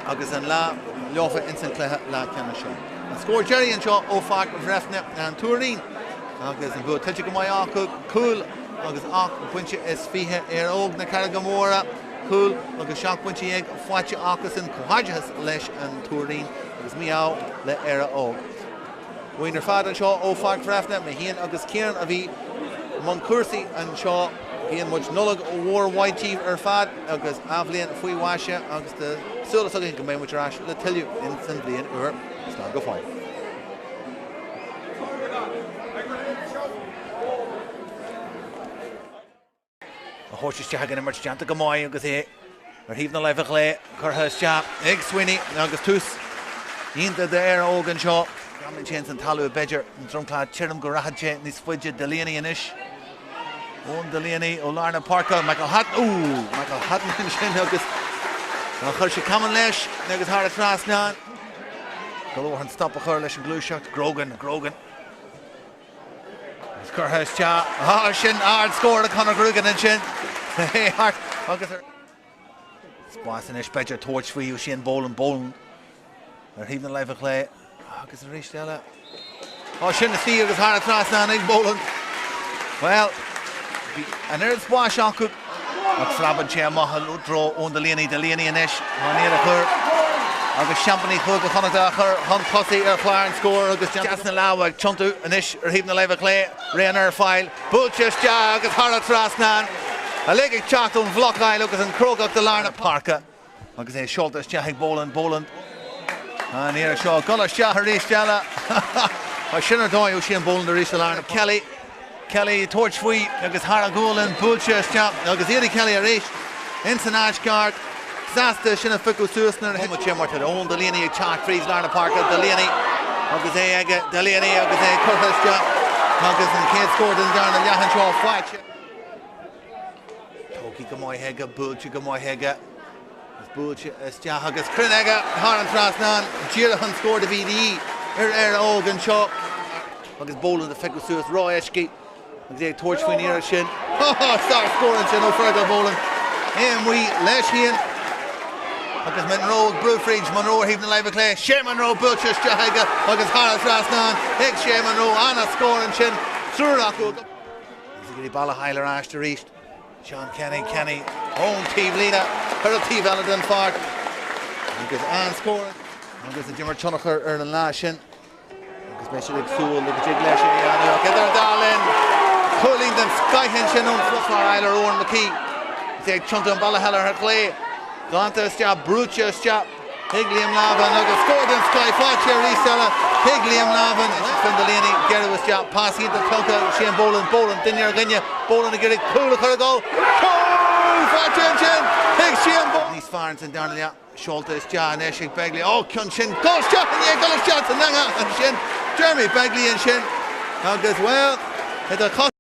[SPEAKER 1] agus an lá leofa in san cluiche Leathcheannais seo an scór Jerry an seo ó fág Breffni an Tuairín agus an bú tuite go mai acu cool agus ach buinte is fihe óg na cara go móra cool agus seach buinte ag fáite agus an cohaidechas leis an Tuairín agus miá le Éire óg. Bhuinar fad an seo ó fág Breffni me híon agus céan a bhí man cuasaí an seo híon muid nullag ó mhór waidtíh ar fad agus abhlíonn faoi bhaise agus de sulas agin go mé muid arás le tuiliú in san bblion uair slá go fáil. A thuirteiste hagan mar teanta go máid agus é ar híomh na leibh lé chutha ag swinine agus tús ionta de Éire óg an seo gaman sin an talú beidir an dromclád tíirm go rathadte níos fuide de Leathcheannais inis ón de Leathcheannais ó Lárna Parka Michael Hatton sin agus an chuir sé caman leis agus thar a trasnáin go an stop a chur leis an Cluiche Grogan chutha sin ard scóir a Conall Grogan an sin agus spásan is beidir toirt faoú sin bólan ar híomh na leibh lé agus an rís eile sin na tí agus thar a trasnáin ag bólan well an air spáis acu ach flaban sé maithe dro ón de Leathcheannais inis níor a chur agus seampaní chug a chonachta chur chun cosaí ar chláir an scór agus deas na lábhaigh tiontu inis ar híomh na leibh lé réan ar fáil búilteiste agus thar a trasnáin a léigh teacht ón bhlocáil agus an crógach de Lárna Parka agus é seoltas teach bólan an éire seo golas teach ar rís deile a sinar dóid ó sin bólan ar rís de Lárna Kelly toirt faoi agus thar a ggólan búilteiste agus éirí Kelly a rís in san áisceart Zasta sinna fiú suasnar himime sé mar ón de Leathcheannais ag teach frís Lárna Parka de Leathcheannais agus é aige de Leathcheannais agus é chuthaiste agus an céad scóir den darna leathan seo fáite tógaí go maith heige búilte go maith heige búilte isteach agus cruineige thar an trasnáin díreach an scóir de bhí ar Éire óg an seo agus bólan de fiú suas ráiscí agus é toirt faoin Éire sin star scóir sin ó further bólan éimhuí leis híon agus Monroe Brufridge Monroe híomh na leibh lé sé Monroe búilteiste aige agus thar a trasnáin ag sé Monroe anna scóir an sin trúach go gurí balla heilear áiste ríist Sean Kenny ón tíomh lína chur a tíomh eile den fág agus an scóir agus a Jimmer Tunnachar ar an lá sin agus mé sin ag súil agus ag leis in Iomána idir dálinn chulín den skyhin sin ón fluchar eilear Owen McKee is ag tiontu an balla heilear ar lé Ganta isteach brúte isteach Liam Lavan agus scóir den Sky fáte ar rís eile Liam Lavan fin de Leathcheannais geirh isteach pasí de tucha sin bólan duine ar gine bólan a gurí cúla chur a gá fáte sin sin níos fearn san darna leat seolta isteach an éisiigh Begley ceann sin gáisteach an gáisteach an nanga an sin Jeremy Begley an sin agus well